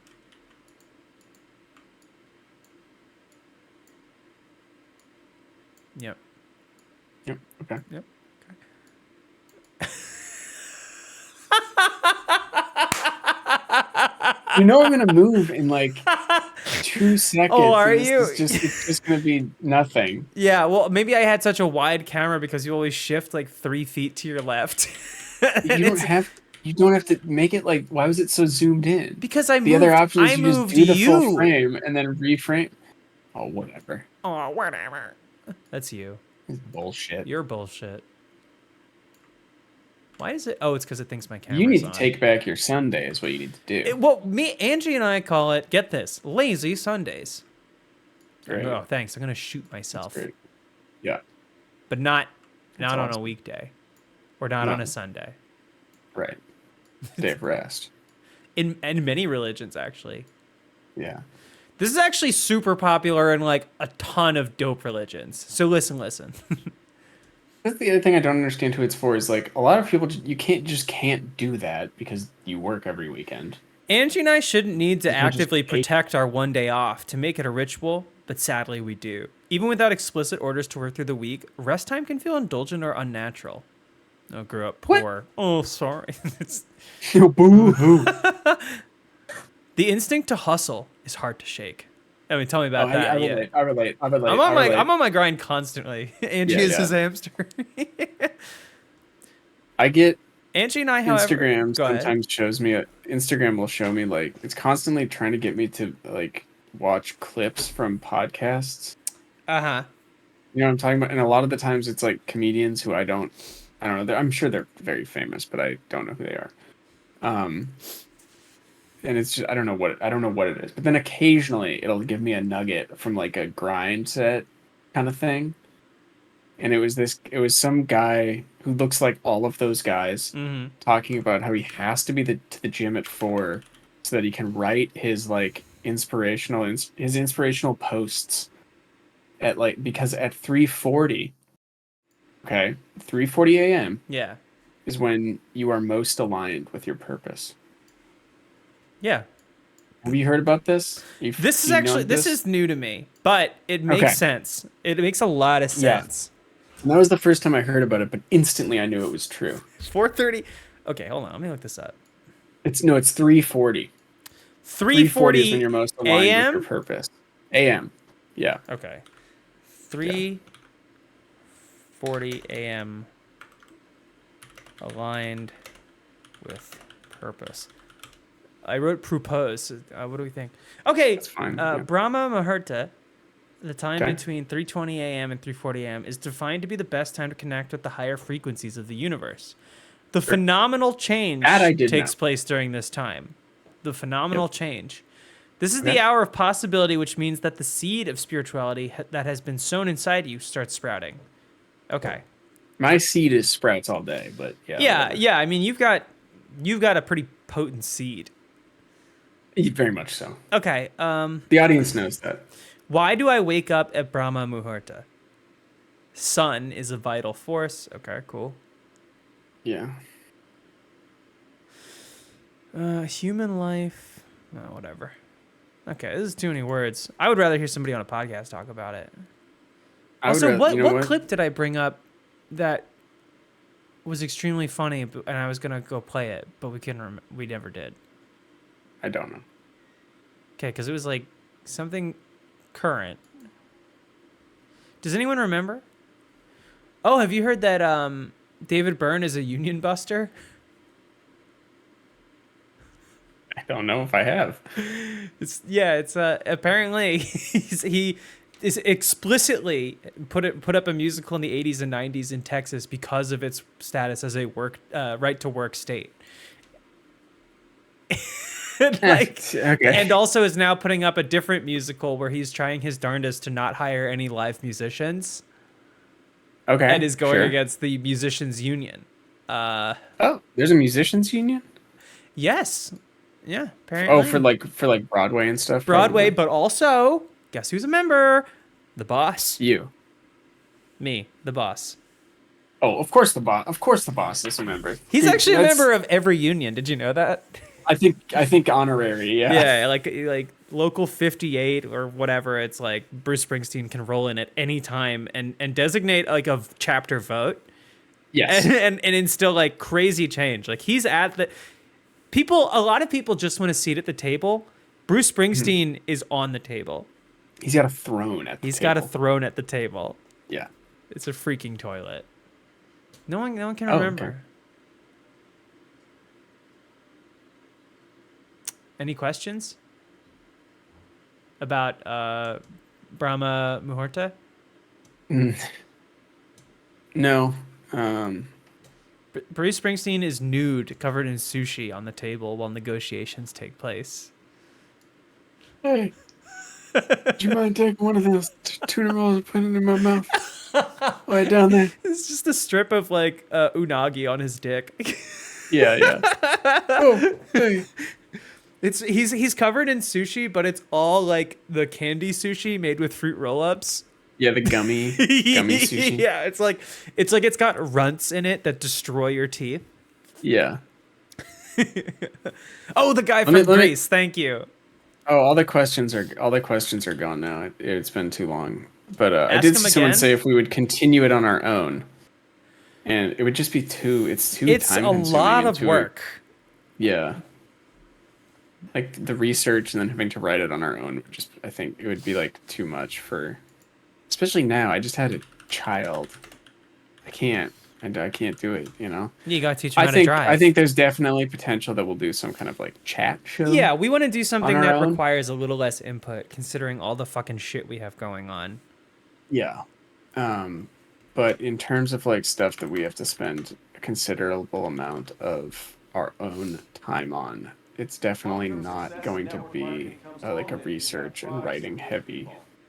Yep. Yep. Okay. Yep. I'm gonna move in like 2 seconds. Oh, are and this you? is it's just gonna be nothing. Yeah, well, maybe I had such a wide camera because you always shift like 3 feet to your left. And You don't have to make it like. Why was it so zoomed in? because I moved, The other option is I you just moved do the full you. frame and then reframe. Oh, whatever. Oh, whatever. That's you. It's bullshit. You're bullshit. Why is it? Oh, it's because it thinks my camera's You need to on. take back your Sunday. Is what you need to do. Well, Angie and I call it. Get this, lazy Sundays. Great. Oh, thanks. I'm gonna shoot myself, Great. Yeah. but not on awesome. a weekday, or not on No. a Sunday. Right. Day of rest. In many religions, actually. Yeah. This is actually super popular in like a ton of dope religions. So listen. That's the other thing I don't understand who it's for. Is like a lot of people you can't do that because you work every weekend. Angie and I shouldn't need to You can just actively take- protect our one day off to make it a ritual, but sadly we do. Even without explicit orders to work through the week, rest time can feel indulgent or unnatural. I grew up What? poor. Oh, sorry. It's- Boo hoo. the instinct to hustle is hard to shake. I mean, tell me about that. I yeah. relate. I'm on my grind constantly. Angie Yeah, is yeah. his hamster. I get Angie and I, however, Instagram go ahead. sometimes shows me Instagram will show me like it's constantly trying to get me to like watch clips from podcasts. Uh-huh. You know what I'm talking about? And a lot of the times it's like comedians who I don't know. I'm sure they're very famous, but I don't know who they are. And it's just I don't know what it is. But then occasionally it'll give me a nugget from like a grind set kind of thing. And it was some guy who looks like all of those guys Mm-hmm. talking about how he has to be to the gym at 4 so that he can write his like inspirational posts at like because at 3:40 3:40 a.m. Yeah. is when you are most aligned with your purpose. Yeah. Have you heard about this? This is Do you know actually this is new to me, but it makes Okay. sense. It makes a lot of Yeah. sense. And that was the first time I heard about it, but instantly I knew it was true. 4:30. Okay, hold on. Let me look this up. It's 3:40. 3:40 is when you're most aligned with your a.m. purpose. AM. Yeah. Okay. 3:40 a.m. aligned with purpose. I wrote propose. What do we think? Okay. That's fine, yeah. Brahma Muhurta, the time Okay. between 3:20 a.m. and 3:40 a.m. is defined to be the best time to connect with the higher frequencies of the universe. The phenomenal change That I did takes know. place during this time. The phenomenal Yep. change. This is Okay. the hour of possibility, which means that the seed of spirituality that has been sown inside you starts sprouting. Okay. My seed is sprouts all day, but yeah. Yeah, whatever. yeah. I mean, you've got a pretty potent seed. Very much so. Okay. The audience knows that. Why do I wake up at Brahma Muhurta? Sun is a vital force. Okay, cool. Yeah. Human life. Whatever. Okay, this is too many words. I would rather hear somebody on a podcast talk about it. I would Also, rather- what you know what clip did I bring up that was extremely funny, and I was gonna go play it, but we never did. I don't know. Okay, because it was like something current. Does anyone remember? Oh, have you heard that David Byrne is a union buster? I don't know if I have. It's apparently he is explicitly put up a musical in the 80s and 90s in Texas because of its status as a right to work state. Okay. And also is now putting up a different musical where he's trying his darndest to not hire any live musicians Okay. and is going sure. against the musicians union. Oh, there's a musicians union? Yes. Yeah, apparently. Oh, for like Broadway and stuff. Broadway, probably? but also, guess who's a member? The boss. You. Me, the boss. Oh, of course the boss. Of course the boss is a member. He's Dude, actually a that's- member of every union. Did you know that? I think honorary. Yeah. Yeah, like local 58 or whatever. It's like Bruce Springsteen can roll in at any time and designate like a chapter vote Yes. and instill like crazy change. Like he's at the people. A lot of people just want a seat at the table. Bruce Springsteen is on the table. He's got a throne at the He's table. got a throne at the table. Yeah. It's a freaking toilet. No one can Oh, remember. okay. Any questions about Brahma Muhurta? No. Bruce Springsteen is nude, covered in sushi on the table while negotiations take place. Hey. Do you mind taking one of those tuna rolls and putting it in my mouth? Right down there. It's just a strip of like unagi on his dick. Yeah, yeah. Oh, hey. He's covered in sushi, but it's all like the candy sushi made with fruit roll-ups. Yeah, the gummy sushi. Yeah, it's like it's got runts in it that destroy your teeth. Yeah. Oh, the guy from Let me- Greece. Thank you. Oh, all the questions are gone now. It's been too long. But I Ask did them see someone again. say if we would continue it on our own, and it would just be too. It's too. It's a time-consuming lot and of too- work. Yeah. Like the research and then having to write it on our own would just. I think it would be like too much for. Especially now, I just had a child. I can't. I can't do it. You know. You gotta teach him how I think. to drive. I think there's definitely potential that we'll do some kind of like chat show. Yeah, we want to do something our that own? requires a little less input, considering all the fucking shit we have going on. Yeah. But in terms of like stuff that we have to spend a considerable amount of our own time on, it's definitely not going to be like a research and writing heavy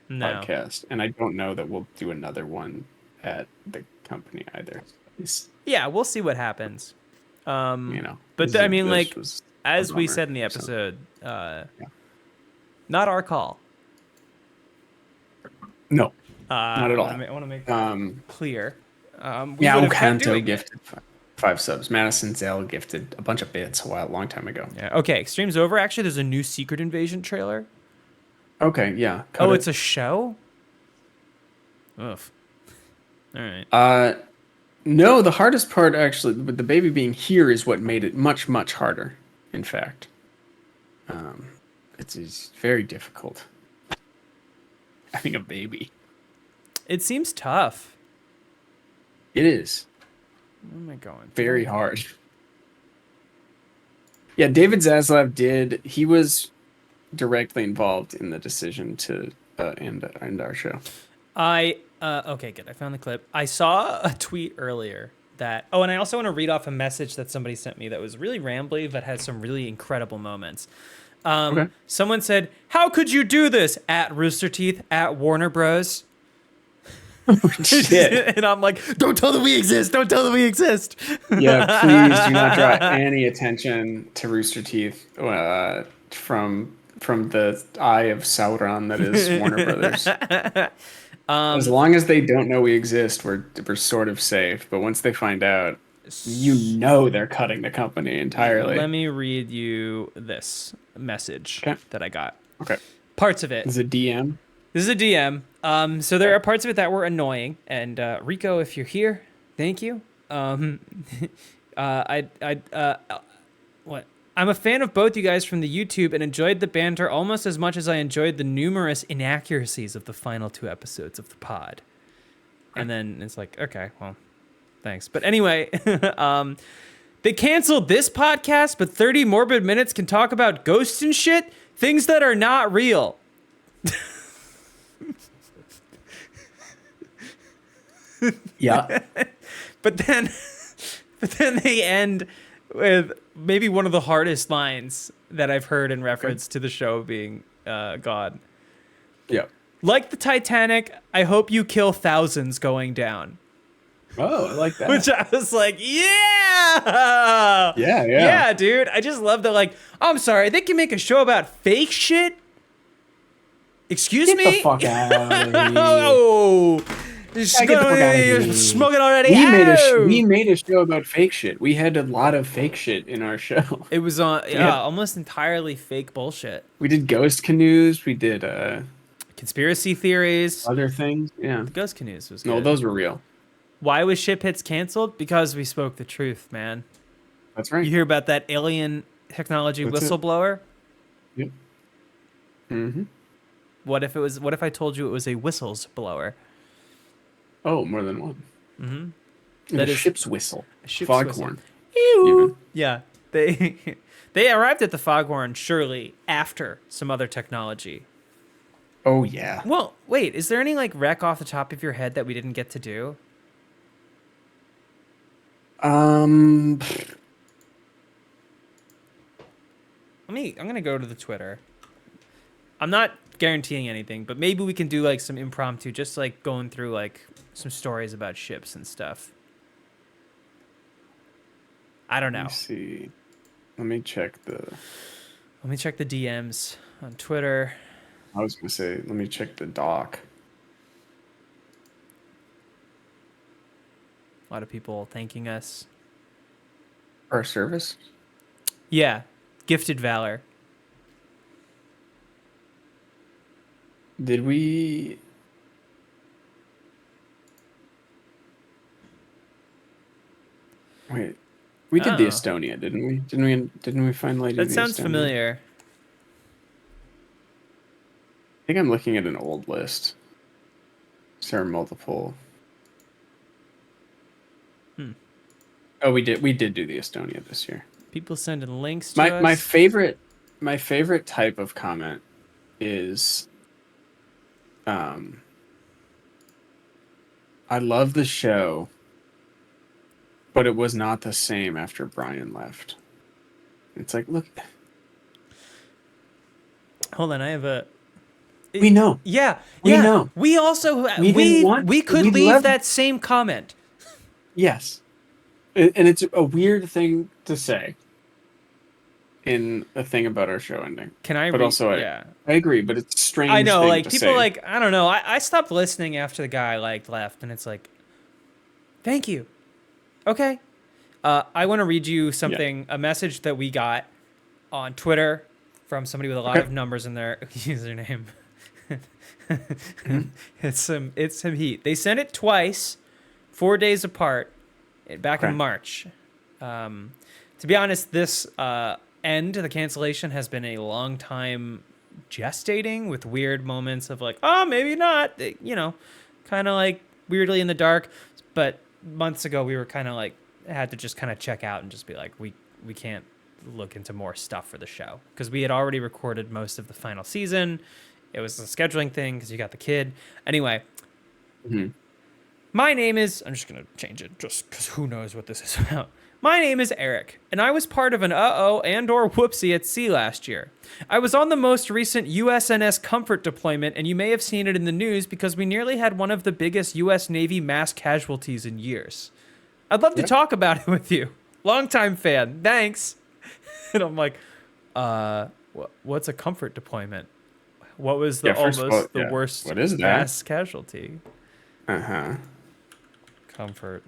No. podcast. And I don't know that we'll do another one at the company either. Yeah, we'll see what happens. You know. But this- I mean, this like, was as a we bummer, said in the so. episode, not our call. No. Not at all. I want to make Um clear. We yeah, would have been Kanto doing it. gifted. 5 subs. Madison Zell gifted a bunch of bits a long time ago. Yeah. Okay, Extreme's over. Actually, there's a new Secret Invasion trailer. Okay, yeah. Oh, it's a show? Ugh. All right. No, the hardest part actually, with the baby being here, is what made it much, much harder. In fact, it's very difficult having a baby. It seems tough. It is Where am I going? very hard. Yeah, David Zaslav he was directly involved in the decision to end our show. Okay, good. I found the clip. I saw a tweet earlier that, and I also want to read off a message that somebody sent me that was really rambly, but has some really incredible moments. Okay. Someone said, "How could you do this?" At Rooster Teeth, at Warner Bros. Shit. And I'm like, don't tell them we exist. Don't tell them we exist. Yeah, please do not draw any attention to Rooster Teeth from the eye of Sauron that is Warner Brothers. As long as they don't know we exist, we're sort of safe. But once they find out, they're cutting the company entirely. Let me read you this message that I got. Okay. Parts of it. Is it DM? This is a DM. So there are parts of it that were annoying. And Rico, if you're here, thank you. What? I'm a fan of both you guys from the YouTube and enjoyed the banter almost as much as I enjoyed the numerous inaccuracies of the final 2 episodes of the pod. And then it's like, okay, well, thanks. But anyway, they canceled this podcast, but 30 Morbid Minutes can talk about ghosts and shit, things that are not real. Yeah. But then they end with maybe one of the hardest lines that I've heard in reference to the show being gone. Yeah. Like the Titanic, I hope you kill thousands going down. Oh, I like that. Which I was like, yeah! Yeah, dude. I just love that, like, I'm sorry, they can make a show about fake shit? Excuse Get me? the fuck out of here. Oh! Get the fuck out of here. Smoking already. We made a show about fake shit. We had a lot of fake shit in our show. It was almost entirely fake bullshit. We did ghost canoes. We did Conspiracy theories. other things. Yeah. Ghost canoes was good. No, those were real. Why was Ship Hits canceled? Because we spoke the truth, man. That's right. You hear about that alien technology That's it. whistleblower? Yep. Mm-hmm. What if I told you it was a whistles blower? Oh, more than one. Mm-hmm. That is ship's whistle. Ship's Foghorn. Ew. Even. Yeah. They arrived at the Foghorn surely after some other technology. Oh yeah. Well, wait, is there any like wreck off the top of your head that we didn't get to do? Um. I'm gonna go to the Twitter. I'm not guaranteeing anything, but maybe we can do like some impromptu, just like going through like some stories about ships and stuff. I don't know. Let me see. Let me check the. Let me check the DMs on Twitter. I was gonna say, let me check the doc. A lot of people thanking us. Our service. Yeah, gifted valor. Did we? Wait, we did the Oh. Estonia, didn't we? Didn't we finally do That the sounds Estonia? familiar. I think I'm looking at an old list. There are multiple. Oh, we did do the Estonia this year. People sending links to us. My favorite type of comment is I love the show, but it was not the same after Brian left. It's like, look, Hold on, I have a. we know. Yeah, We yeah. know. We also We didn't want- we could we leave loved- that same comment. Yes. And it's a weird thing to say in a thing about our show ending. Can I? But also, yeah. I agree, but it's a strange. I know, thing like to people say. like I don't know. I stopped listening after the guy like left, and it's like, thank you. Okay. I want to read you something, a message that we got on Twitter from somebody with a lot of numbers in their username. It's some heat. They sent it twice, 4 days apart, back in March. To be honest, this end, the cancellation, has been a long time gestating with weird moments of like, oh, maybe not, you know, kind of like weirdly in the dark. But months ago, we were kind of like, had to just kind of check out and just be like, we can't look into more stuff for the show because we had already recorded most of the final season. It was a scheduling thing because you got the kid. Anyway, my name is, I'm just going to change it just because who knows what this is about. My name is Eric, and I was part of an uh-oh and or whoopsie at sea last year. I was on the most recent USNS Comfort deployment, and you may have seen it in the news because we nearly had one of the biggest U.S. Navy mass casualties in years. I'd love to talk about it with you. Longtime fan. Thanks. And I'm like, what's a Comfort deployment? What was the worst what is that? mass casualty? Uh-huh. Comfort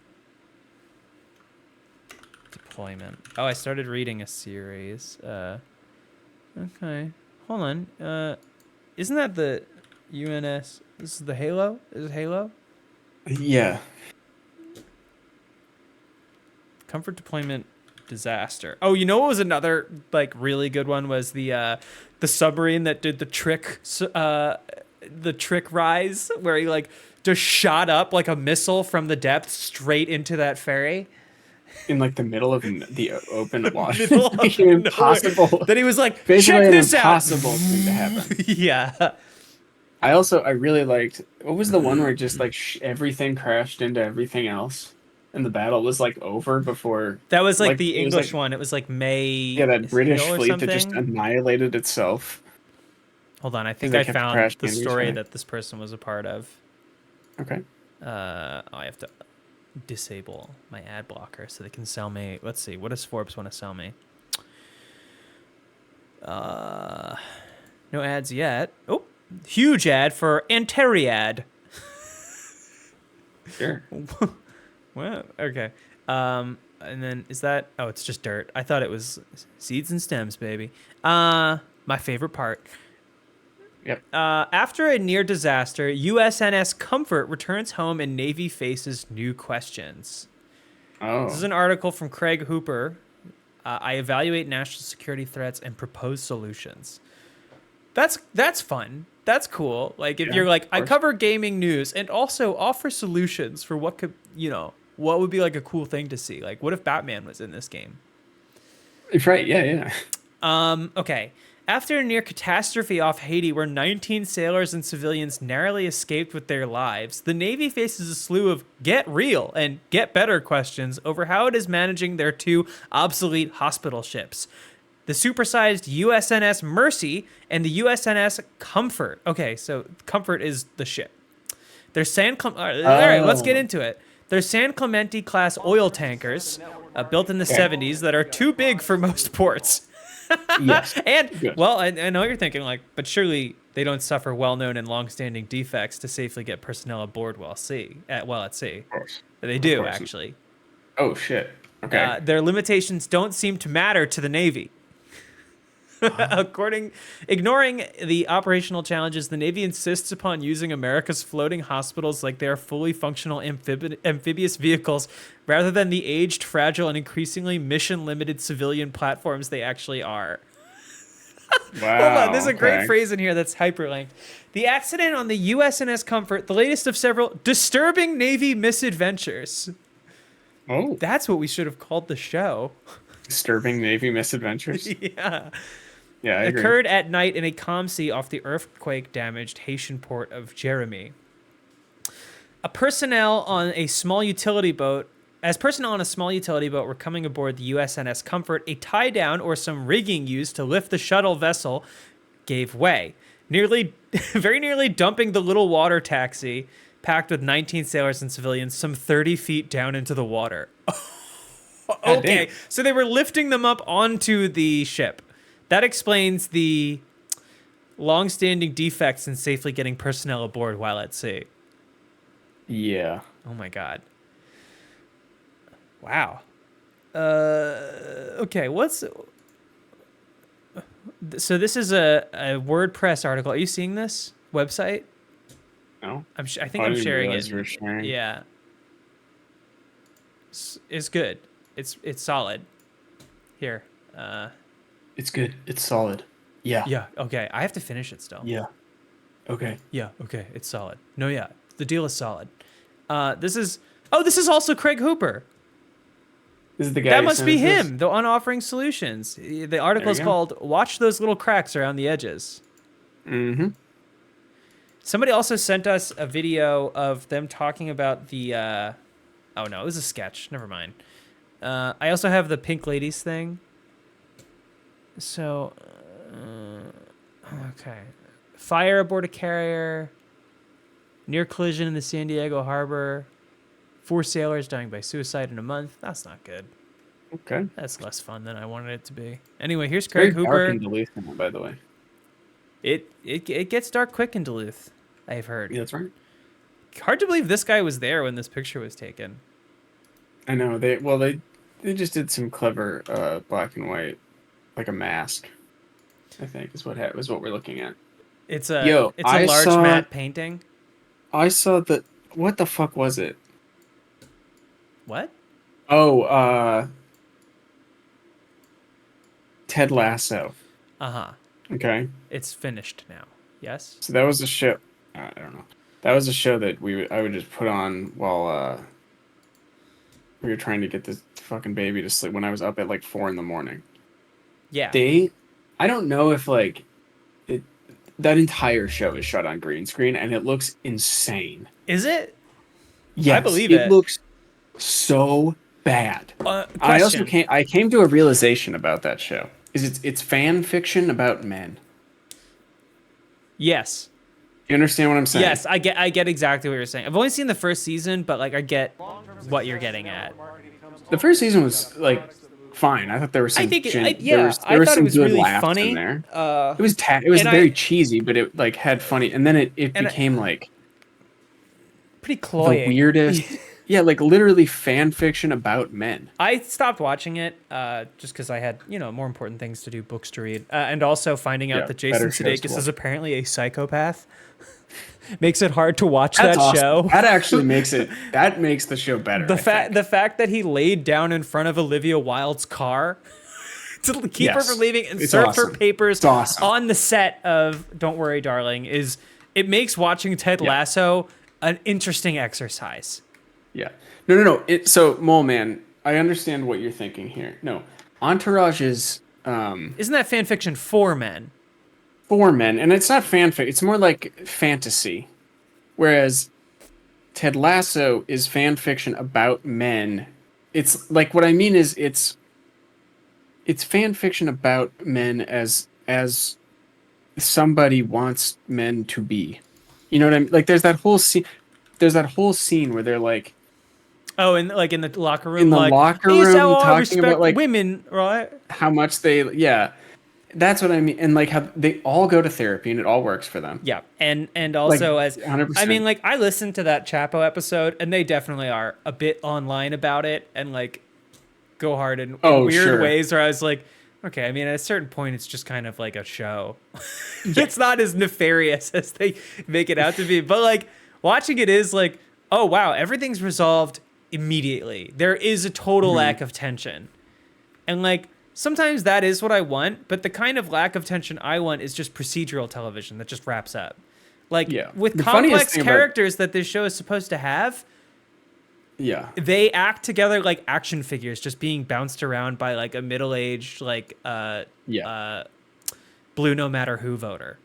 deployment. Oh, I started reading a series. Okay. Hold on. Isn't that the UNS? This is the Halo? Is it Halo? Yeah. Comfort deployment disaster. Oh, you know what was another like really good one was the submarine that did the trick rise where he like just shot up like a missile from the depths straight into that ferry. In like the middle of the open water. Middle of Like impossible. Then he was like, Basically check an this out. impossible thing to happen. Yeah. I really liked, what was the one where just like everything crashed into everything else? And the battle was like over before. That was like the it was, English like, one. It was like May. Yeah, that British Hill or fleet that just something. annihilated itself. Hold on, I think they I kept found crashing the into each story other. that this person was a part of. Okay. I have to disable my ad blocker so they can sell me. Let's see. What does Forbes want to sell me? No ads yet. Oh, huge ad for Anteriad. Sure. Well, okay. And then is that? Oh, it's just dirt. I thought it was seeds and stems, baby. My favorite part. Yep. After a near disaster, USNS Comfort returns home and Navy faces new questions. Oh. This is an article from Craig Hooper. I evaluate national security threats and propose solutions. That's fun. That's cool. Like if you're like, I cover gaming news and also offer solutions for what could, what would be like a cool thing to see. Like what if Batman was in this game? Right. Yeah. Okay. After a near catastrophe off Haiti where 19 sailors and civilians narrowly escaped with their lives, the Navy faces a slew of get real and get better questions over how it is managing their two obsolete hospital ships. The supersized USNS Mercy and the USNS Comfort. Okay, so Comfort is the ship. They're all right, let's get into it. They're San Clemente class oil tankers built in the 70s that are too big for most ports. Yes. And, Good. well, I know you're thinking, like, but surely they don't suffer well-known and long-standing defects to safely get personnel aboard while at sea. Of course. They do, course. actually. Oh, shit. Okay. Their limitations don't seem to matter to the Navy. Ignoring the operational challenges, the Navy insists upon using America's floating hospitals like they are fully functional amphibious vehicles rather than the aged, fragile, and increasingly mission-limited civilian platforms they actually are. Wow. Hold on, there's a great phrase in here that's hyperlinked. The accident on the USNS Comfort, the latest of several disturbing Navy misadventures. Oh. That's what we should have called the show. Disturbing Navy misadventures. Yeah. Yeah, I agree. Occurred at night in a calm sea off the earthquake-damaged Haitian port of Jeremy. As personnel on a small utility boat were coming aboard the USNS Comfort, a tie-down or some rigging used to lift the shuttle vessel gave way, very nearly dumping the little water taxi packed with 19 sailors and civilians some 30 feet down into the water. Okay, so they were lifting them up onto the ship. That explains the long-standing defects in safely getting personnel aboard while at sea. Yeah. Oh my God. Wow. Okay, what's so this is a WordPress article. Are you seeing this website? No, I think I I'm didn't sharing realize it. you were sharing. Yeah. It's good. It's solid. Here. It's good. It's solid. Yeah. Yeah. Okay. I have to finish it still. Yeah. Okay. Yeah. Okay. It's solid. No. Yeah. The deal is solid. This is. Oh, this is also Craig Hooper. This is the guy. That who must sent be us this? him. The on offering solutions. The article is you go. called "Watch Those Little Cracks Around the Edges." Mm-hmm. Somebody also sent us a video of them talking about the. Oh no, it was a sketch. Never mind. I also have the Pink Ladies thing. So, okay. Fire aboard a carrier. Near collision in the San Diego harbor. 4 sailors dying by suicide in a month. That's not good. Okay. That's less fun than I wanted it to be. Anyway, here's Very Craig dark Hooper. and Duluth, by the way. It gets dark quick in Duluth, I've heard. Yeah, that's right. Hard to believe this guy was there when this picture was taken. I know they just did some clever black and white, like a mask. I think is what we're looking at. It's a Yo, it's a I large saw- matte painting. I saw that. What the fuck was it? What? Oh, Ted Lasso. Uh-huh. Okay, It's finished now. Yes? so that was a show. I don't know. That was a show that I would just put on while we were trying to get this fucking baby to sleep when I was up at like 4 a.m. Yeah. I don't know if like that entire show is shot on green screen and it looks insane. Is it? Yes, believe it. It looks so bad. I also Question. came to a realization about that show. It's fan fiction about men. Yes. You understand what I'm saying? Yes, I get exactly what you're saying. I've only seen the first season, but like I get what you're getting at. The first season was like fine. I thought there was some. I think there I were thought some it was good really laughs funny. in there. It It was and very cheesy, but it like had funny, and then it And I- became like pretty the cloying. weirdest. Yeah, like literally fan fiction about men. I stopped watching it just because I had, more important things to do, books to read, and also finding out Yeah, that Jason better shows to Sudeikis is watch. apparently a psychopath makes it hard to watch That's that awesome. show. That actually makes the show better. The I think. the fact that he laid down in front of Olivia Wilde's car to keep her Yes. from leaving and It's served her awesome. papers It's awesome. on the set of Don't Worry Darling it makes watching Ted Yeah. Lasso an interesting exercise. Yeah. No. So, Mole Man, I understand what you're thinking here. No, Entourage is Isn't that fan fiction for men? for men, and it's not fanfic. It's more like fantasy. Whereas Ted Lasso is fan fiction about men. It's like what I mean is it's fan fiction about men as somebody wants men to be. You know what I mean? Like there's that whole scene. There's that whole scene where they're like. Oh, and like in the locker room, In the like, locker "Here's room, how I talking respect about, like- women, right?" How much that's what I mean, and like how they all go to therapy and it all works for them. Yeah, and also Like, as 100%. I mean, like I listened to that Chapo episode, and they definitely are a bit online about it, and like go hard in weird sure. ways. Where I was like, okay, I mean, at a certain point, it's just kind of like a show. It's not as nefarious as they make it out to be, but like watching it is like, oh wow, everything's resolved immediately. There is a total lack of tension, and like. Sometimes that is what I want, but the kind of lack of tension I want is just procedural television that just wraps up. Like Yeah. with The funniest complex thing about- characters that this show is supposed to have, Yeah. they act together like action figures just being bounced around by like a middle-aged like blue no matter who voter.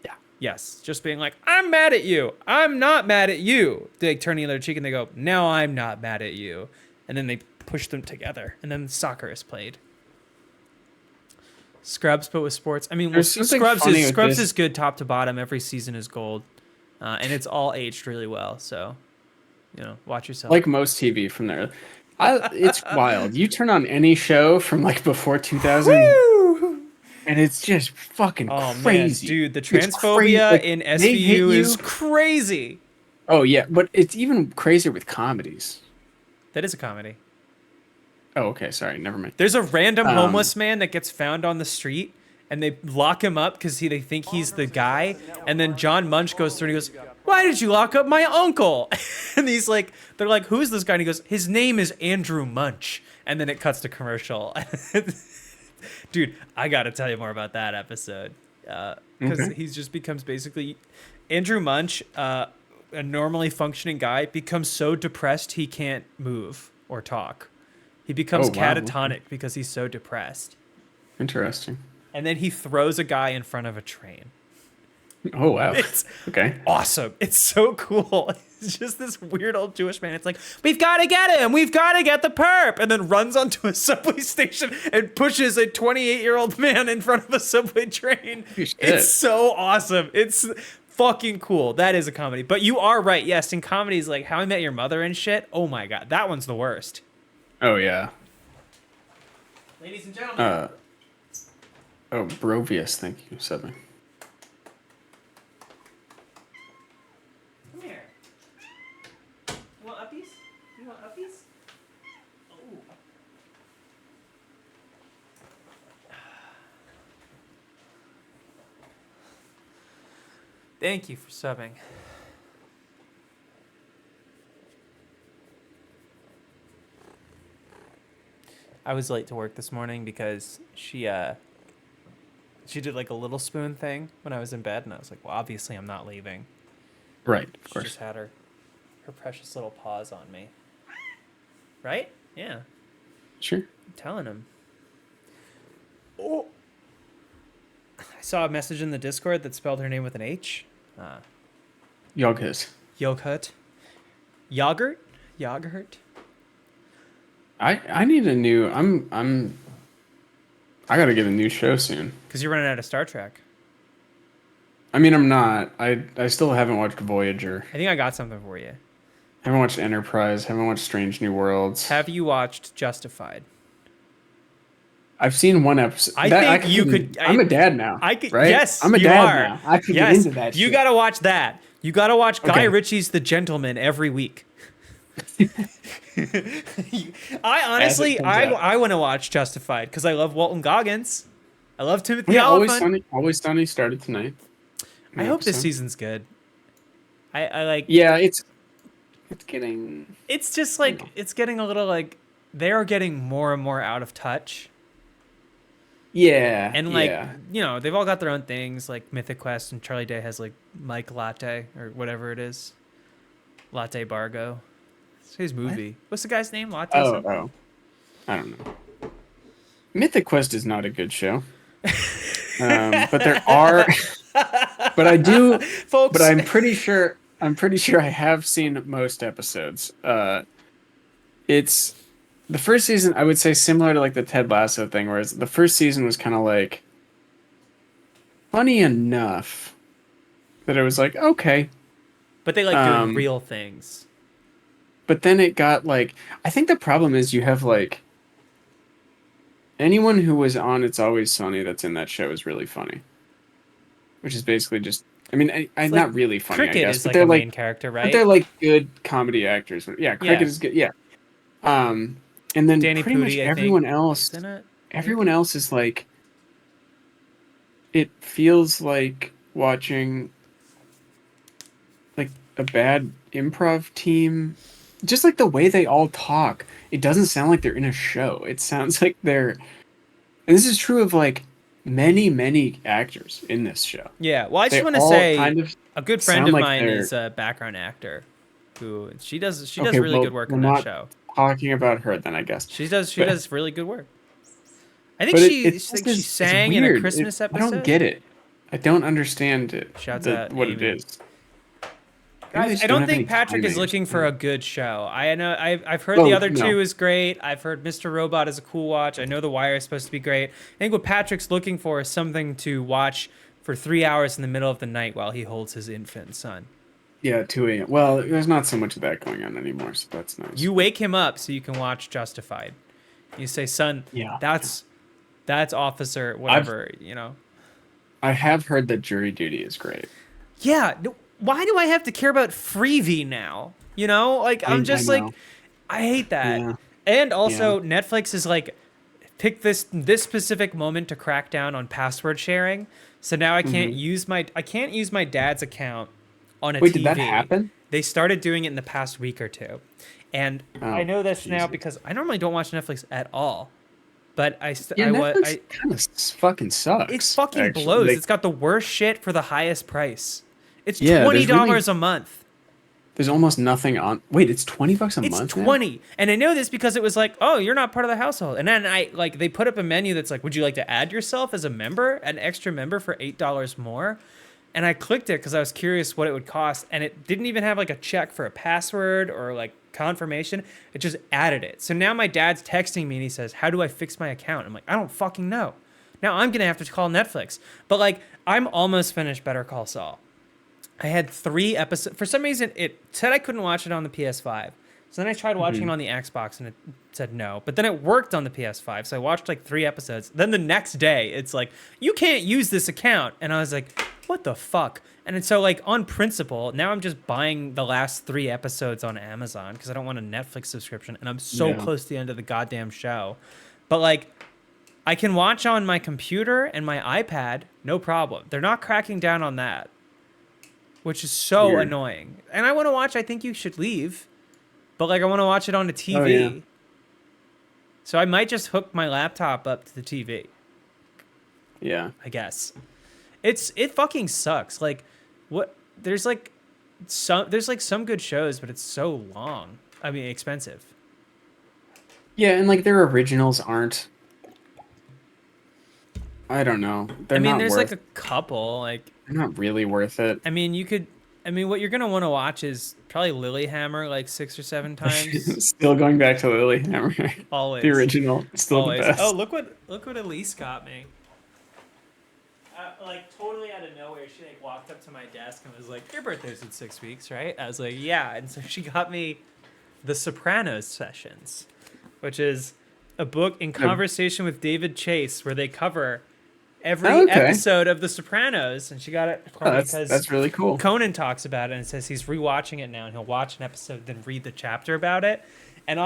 Yeah. Yes, just being like, I'm mad at you. I'm not mad at you. They like, turning the other cheek and they go, now I'm not mad at you. And then they push them together. And then soccer is played. Scrubs, but with sports. I mean, There's something Scrubs funny with this. is good top to bottom. Every season is gold. And it's all aged really well. So, watch yourself. Like most TV from there. It's wild. You turn on any show from like before 2000 and it's just fucking Oh crazy. man, dude, the It's crazy. transphobia Like, in they hit SVU is you. crazy. Oh yeah, but it's even crazier with comedies. That is a comedy. Oh, okay. Sorry. Never mind. There's a random homeless man that gets found on the street, and they lock him up because they think he's the guy. And then John Munch goes through and he goes, "Why did you lock up my uncle?" And he's like, they're like, "Who's this guy?" And he goes, "His name is Andrew Munch." And then it cuts to commercial. Dude, I got to tell you more about that episode. Because he just becomes basically Andrew Munch, a normally functioning guy, becomes so depressed he can't move or talk. He becomes Oh, wow. catatonic because he's so depressed. Interesting. And then he throws a guy in front of a train. Oh, wow. It's Okay. awesome. It's so cool. It's just this weird old Jewish man. It's like, we've got to get him. We've got to get the perp. And then runs onto a subway station and pushes a 28-year-old man in front of a subway train. Holy shit. It's so awesome. It's fucking cool. That is a comedy. But you are right. Yes, in comedies like How I Met Your Mother and shit. Oh my God. That one's the worst. Oh, yeah. Ladies and gentlemen. Oh, Brovius. Thank you, Seven. Come here. You want uppies? You want uppies? Oh. Thank you for subbing. I was late to work this morning because she did like a little spoon thing when I was in bed, and I was like, well, obviously I'm not leaving. Right, of She course. just had her precious little paws on me. Right? Yeah. Sure. I'm telling him. Oh. I saw a message in the Discord that spelled her name with an H. Yogurt. Yogurt. Yogurt? Yogurt? I need a new. I gotta get a new show soon. Because you're running out of Star Trek. I mean, I'm not. I still haven't watched Voyager. I think I got something for you. Haven't watched Enterprise. Haven't watched Strange New Worlds. Have you watched Justified? I've seen one episode. I That- think you can- could- I'm a dad now. I could, right? yes, I'm a you dad are. now. I can Yes, get into that. You shit. gotta watch that. You gotta watch Guy Okay. Ritchie's The Gentleman every week. I honestly, comes out. I want to watch Justified because I love Walton Goggins. I love Timothy Yeah, Olyphant. Always Sunny started tonight. I hope this episode. season's good. I like. Yeah, it's getting. It's just like it's getting a little like they are getting more and more out of touch. Yeah, And like yeah. you know, they've all got their own things. Like Mythic Quest and Charlie Day has like Mike Latte or whatever it is, Latte Bargo. It's his movie. What's the guy's name? Latte. something? Oh, I don't know. Mythic Quest is not a good show. But there are. But I do. Folks. But I'm pretty sure. I have seen most episodes. It's the first season. I would say similar to like the Ted Lasso thing, whereas the first season was kind of like funny enough that it was like okay. But they like doing um, real things. But then it got like I think the problem is you have like anyone who was on It's Always Sunny that's in that show is really funny. Which is basically just I mean I It's not like really funny, Cricket I guess, is but like they're a like main character, but right? they're like good comedy actors. Yeah, Cricket Yeah. is good. Yeah. And then Danny pretty much Pudi, I everyone think, else isn't it? everyone else is like it feels like watching like a bad improv team, just like the way they all talk. It doesn't sound like they're in a show. It sounds like they're, and this is true of like many actors in this show. Yeah. Well, I They just want to all say kind of a good friend sound of like mine they're- is a background actor who she does Okay, really well, good work we're on that not show. talking about her then, I guess. She does but- really good work. I think But she sang in a weird. Christmas I episode. don't get it. I don't understand it. Shouts out what it Amy. is. Maybe they Guys, just I don't have any think Patrick is timings. looking for a good show. I know I've heard Oh, the other no. two is great. I've heard Mr. Robot is a cool watch. I know The Wire is supposed to be great. I think what Patrick's looking for is something to watch for 3 hours in the middle of the night while he holds his infant son. Yeah, 2 a.m. Well, there's not so much of that going on anymore, so that's nice. You wake him up so you can watch Justified. You say, "Son, Yeah. that's Officer whatever," you know. I have heard that Jury Duty is great. Yeah, why do I have to care about Freevee now? You know, like I I'm just like know. I hate that. Yeah. And also, Netflix is like, pick this specific moment to crack down on password sharing. So now I can't use my dad's account on a Wait, TV. did that happen? They started doing it in the past week or two, and I know this now Jesus. because I normally don't watch Netflix at all. But Netflix kind of fucking sucks. it fucking actually. blows. Like, It's got the worst shit for the highest price. It's Yeah, $20 there's a month. there's almost nothing on. Wait, it's $20 a It's month. now? 20. And I know this because it was like, oh, you're not part of the household. And then they put up a menu that's like, would you like to add yourself as a member, an extra member for $8 more? And I clicked it because I was curious what it would cost. And it didn't even have like a check for a password or like confirmation. It just added it. So now my dad's texting me and he says, how do I fix my account? I'm like, I don't fucking know. Now I'm going to have to call Netflix. But like, I'm almost finished Better Call Saul. I had 3 episodes. For some reason, it said I couldn't watch it on the PS5. So then I tried watching it on the Xbox and it said no. But then it worked on the PS5. So I watched like 3 episodes. Then the next day, it's like, you can't use this account. And I was like, what the fuck? And so like on principle, now I'm just buying the last 3 episodes on Amazon because I don't want a Netflix subscription. And I'm so close to the end of the goddamn show. But like, I can watch on my computer and my iPad, no problem. They're not cracking down on that, which is so Weird. annoying. And I want to watch I Think You Should Leave, but like I want to watch it on the TV. Oh, yeah. So I might just hook my laptop up to the TV, Yeah. I guess. It fucking sucks. Like there's some good shows, but it's so long. I mean, expensive. Yeah, and like their originals aren't. I don't know. They're not There's worth. like a couple. Like, They're not really worth it. what you're gonna want to watch is probably Lilyhammer like 6 or 7 times. Still going back to Lilyhammer. Always. The original. Still Always. the best. Oh, look what Elise got me. Like totally out of nowhere, she like walked up to my desk and was like, "Your birthday's in 6 weeks, right?" I was like, "Yeah," and so she got me The Sopranos Sessions, which is a book in conversation with David Chase where they cover every episode of The Sopranos, and she got it for me because that's really cool. Conan talks about it and says he's rewatching it now, and he'll watch an episode then read the chapter about it. And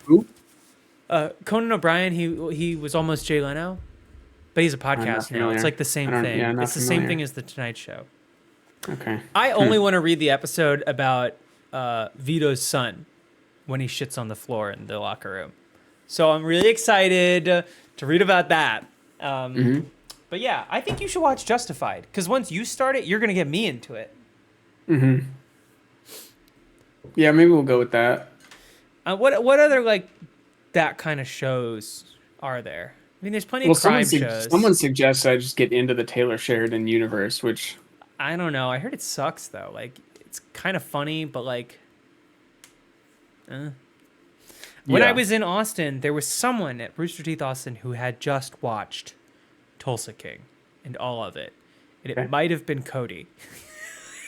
Who? Conan O'Brien, he was almost Jay Leno, but he's a not podcast now. familiar. It's like the same thing. Yeah, not It's the same familiar. thing as the Tonight Show. Okay. I only want to read the episode about Vito's son when he shits on the floor in the locker room. So I'm really excited to read about that. But yeah, I think you should watch Justified because once you start it, you're gonna get me into it. Yeah, maybe we'll go with that. What other like that kind of shows are there? I mean, there's plenty of crime shows. Someone suggests I just get into the Taylor Sheridan universe, which I don't know. I heard it sucks though. Like it's kind of funny, but like. When I was in Austin, there was someone at Rooster Teeth Austin who had just watched Tulsa King and all of it. And it might have been Cody.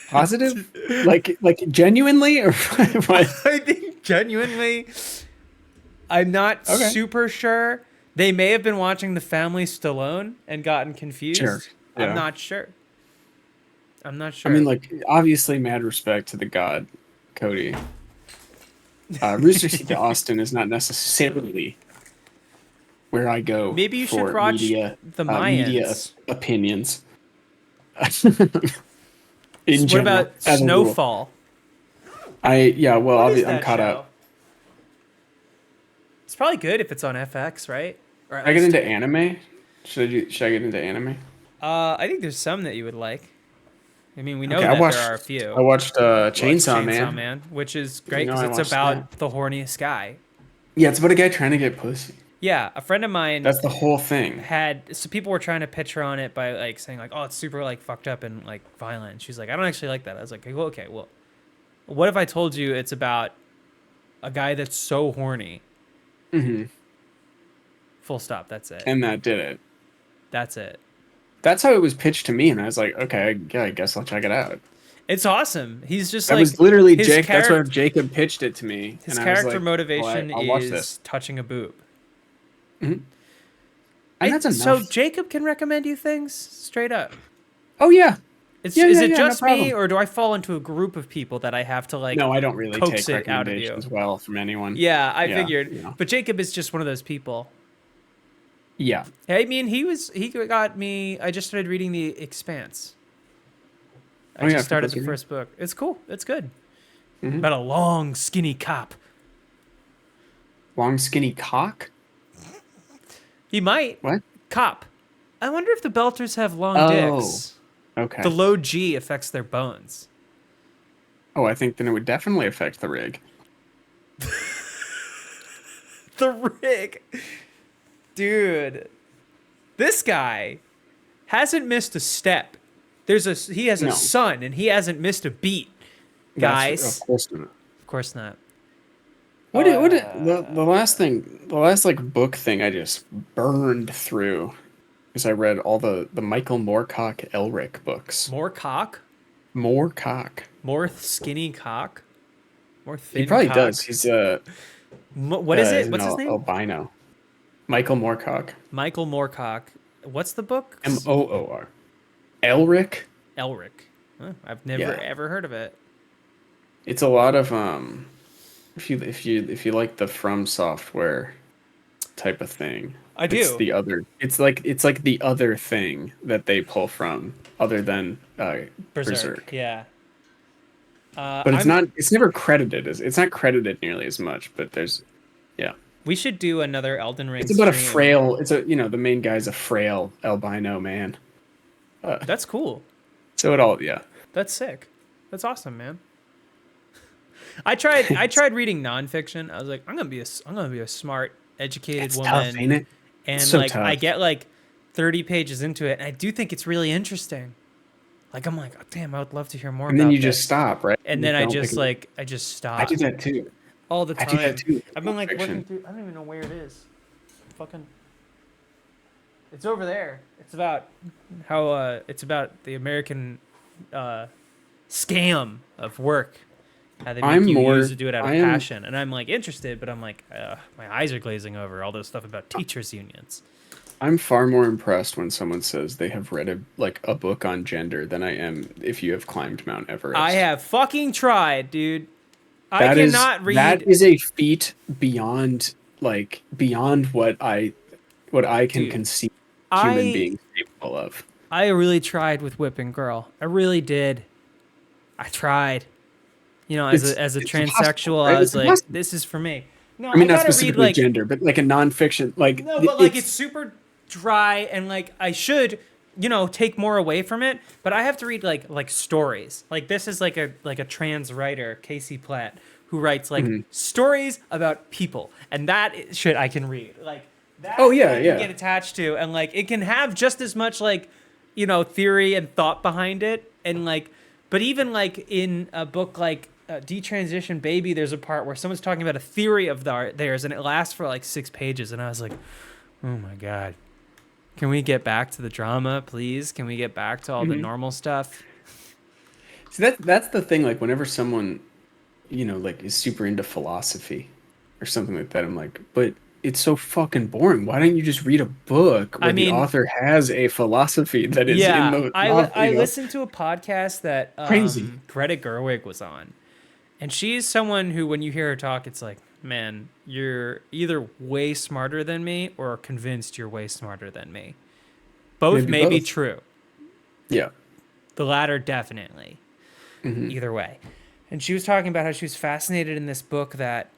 positive, like genuinely, or what? I think genuinely, I'm not super sure. They may have been watching The Family Stallone and gotten confused. Sure. Yeah. I'm not sure. I mean, like, obviously, mad respect to the god, Cody. Rooster Teeth Austin is not necessarily where I go. Maybe you should for watch media, The media Mayans. opinions. What about as a rule. Snowfall? Well, What is I'm that caught show? up. It's probably good if it's on FX, right? Or at I get least- into anime. Should I get into anime? I think there's some that you would like. I mean, we know Okay, that I watched. there are a few. I watched Watch Chainsaw Man. which is great know because I it's watched about the horniest guy. Yeah, it's about a guy trying to get pussy. Yeah, a friend of mine That's the whole thing. so people were trying to pitch her on it by like saying like, oh, it's super like fucked up and like violent. She's like, I don't actually like that. I was like, well, okay, well, what if I told you it's about a guy that's so horny? Full stop. That's it. And that did it. That's it. That's how it was pitched to me, and I was like, okay, yeah, I guess I'll check it out. It's awesome. He's just That like was literally his Jake. That's charac- where Jacob pitched it to me. His and I was character like, motivation I'll watch is this. touching a boob. And that's enough. So Jacob can recommend you things straight up. Oh yeah, Is Yeah, is yeah, it yeah, no just me, problem. or do I fall into a group of people that I have to like? No, I don't really coax take it out of you. recommendations well from anyone. Yeah, I Yeah, figured. you know. But Jacob is just one of those people. Yeah. I mean, he got me. I just started reading The Expanse. I Oh, yeah, just for started those the of you. first book. It's cool. It's good. Mhm. About a long, skinny cop. Long skinny cock? He might. What? Cop. I wonder if the Belters have long Oh. dicks. Okay. The low G affects their bones. Oh, I think then it would definitely affect the rig. The rig. Dude. This guy hasn't missed a step. He has a No. son and he hasn't missed a beat. That's- Guys. Of course not. Of course not. The last like book thing I just burned through is I read all the Michael Moorcock Elric books. More cock? Moorcock. More skinny cock? More thin He probably cock? does. He's What is it? he's What's an his name? albino. Michael Moorcock. Michael Moorcock. What's the book? Moor. Elric. Elric. Huh, I've never Yeah. ever heard of it. It's a lot of if you like the From Software type of thing. I It's do. the other. It's like the other thing that they pull from, other than Berserk. Yeah. But it's not. It's never credited as. It's not credited nearly as much. But there's, yeah. We should do another Elden Ring. It's about a stream. frail. It's the main guy's a frail albino man. That's cool. So it all, yeah. That's sick. That's awesome, man. I tried reading nonfiction. I was like, I'm gonna be a smart, educated It's woman. tough, ain't it? And So like I tough. get like 30 pages into it, and I do think it's really interesting. Like I'm like, oh, damn, I would love to hear more And about then you this. just stop, right? And You then I don't just pick it- like I just stop. I do that too. all the I time. do that too. I've been like Nonfiction. looking through. I don't even know where it is. Fucking. It's over there. It's about how it's about the American scam of work. How they make I'm you more- use to do it out of I am- passion, and I'm like interested, but I'm like, my eyes are glazing over all this stuff about teachers unions. I'm far more impressed when someone says they have read a book on gender than I am if you have climbed Mount Everest. I have fucking tried, dude. I That is- cannot read. That is a feat beyond what I can Dude, conceive human I- beings capable of. I really tried with Whipping Girl. I really did. I tried. You know, as a It's transsexual, impossible, right? I was It's like, impossible. this is for me. No, I mean, not gotta read specifically like gender, but like a nonfiction, like no, but like it's super dry and like I should, take more away from it. But I have to read like stories. Like this is like a trans writer, Casey Platt, who writes like Mm-hmm. stories about people, and that shit I can read. Like that. Oh, yeah, I can yeah. get attached to, and like it can have just as much like theory and thought behind it, and like, but even like in a book like Detransition Baby, there's a part where someone's talking about a theory of theirs, and it lasts for like 6 pages, and I was like, oh my god, can we get back to the drama, please? Can we get back to all the normal stuff? See, that's the thing. Like, whenever someone, like is super into philosophy or something like that, I'm like, but it's so fucking boring. Why don't you just read a book where I mean- the author has a philosophy that is in the I listened to a podcast that Crazy. Greta Gerwig was on, and she's someone who, when you hear her talk, it's like, man, you're either way smarter than me or convinced you're way smarter than me. Both Maybe may be both. true. Yeah. The latter, definitely. Either way. And she was talking about how she was fascinated in this book that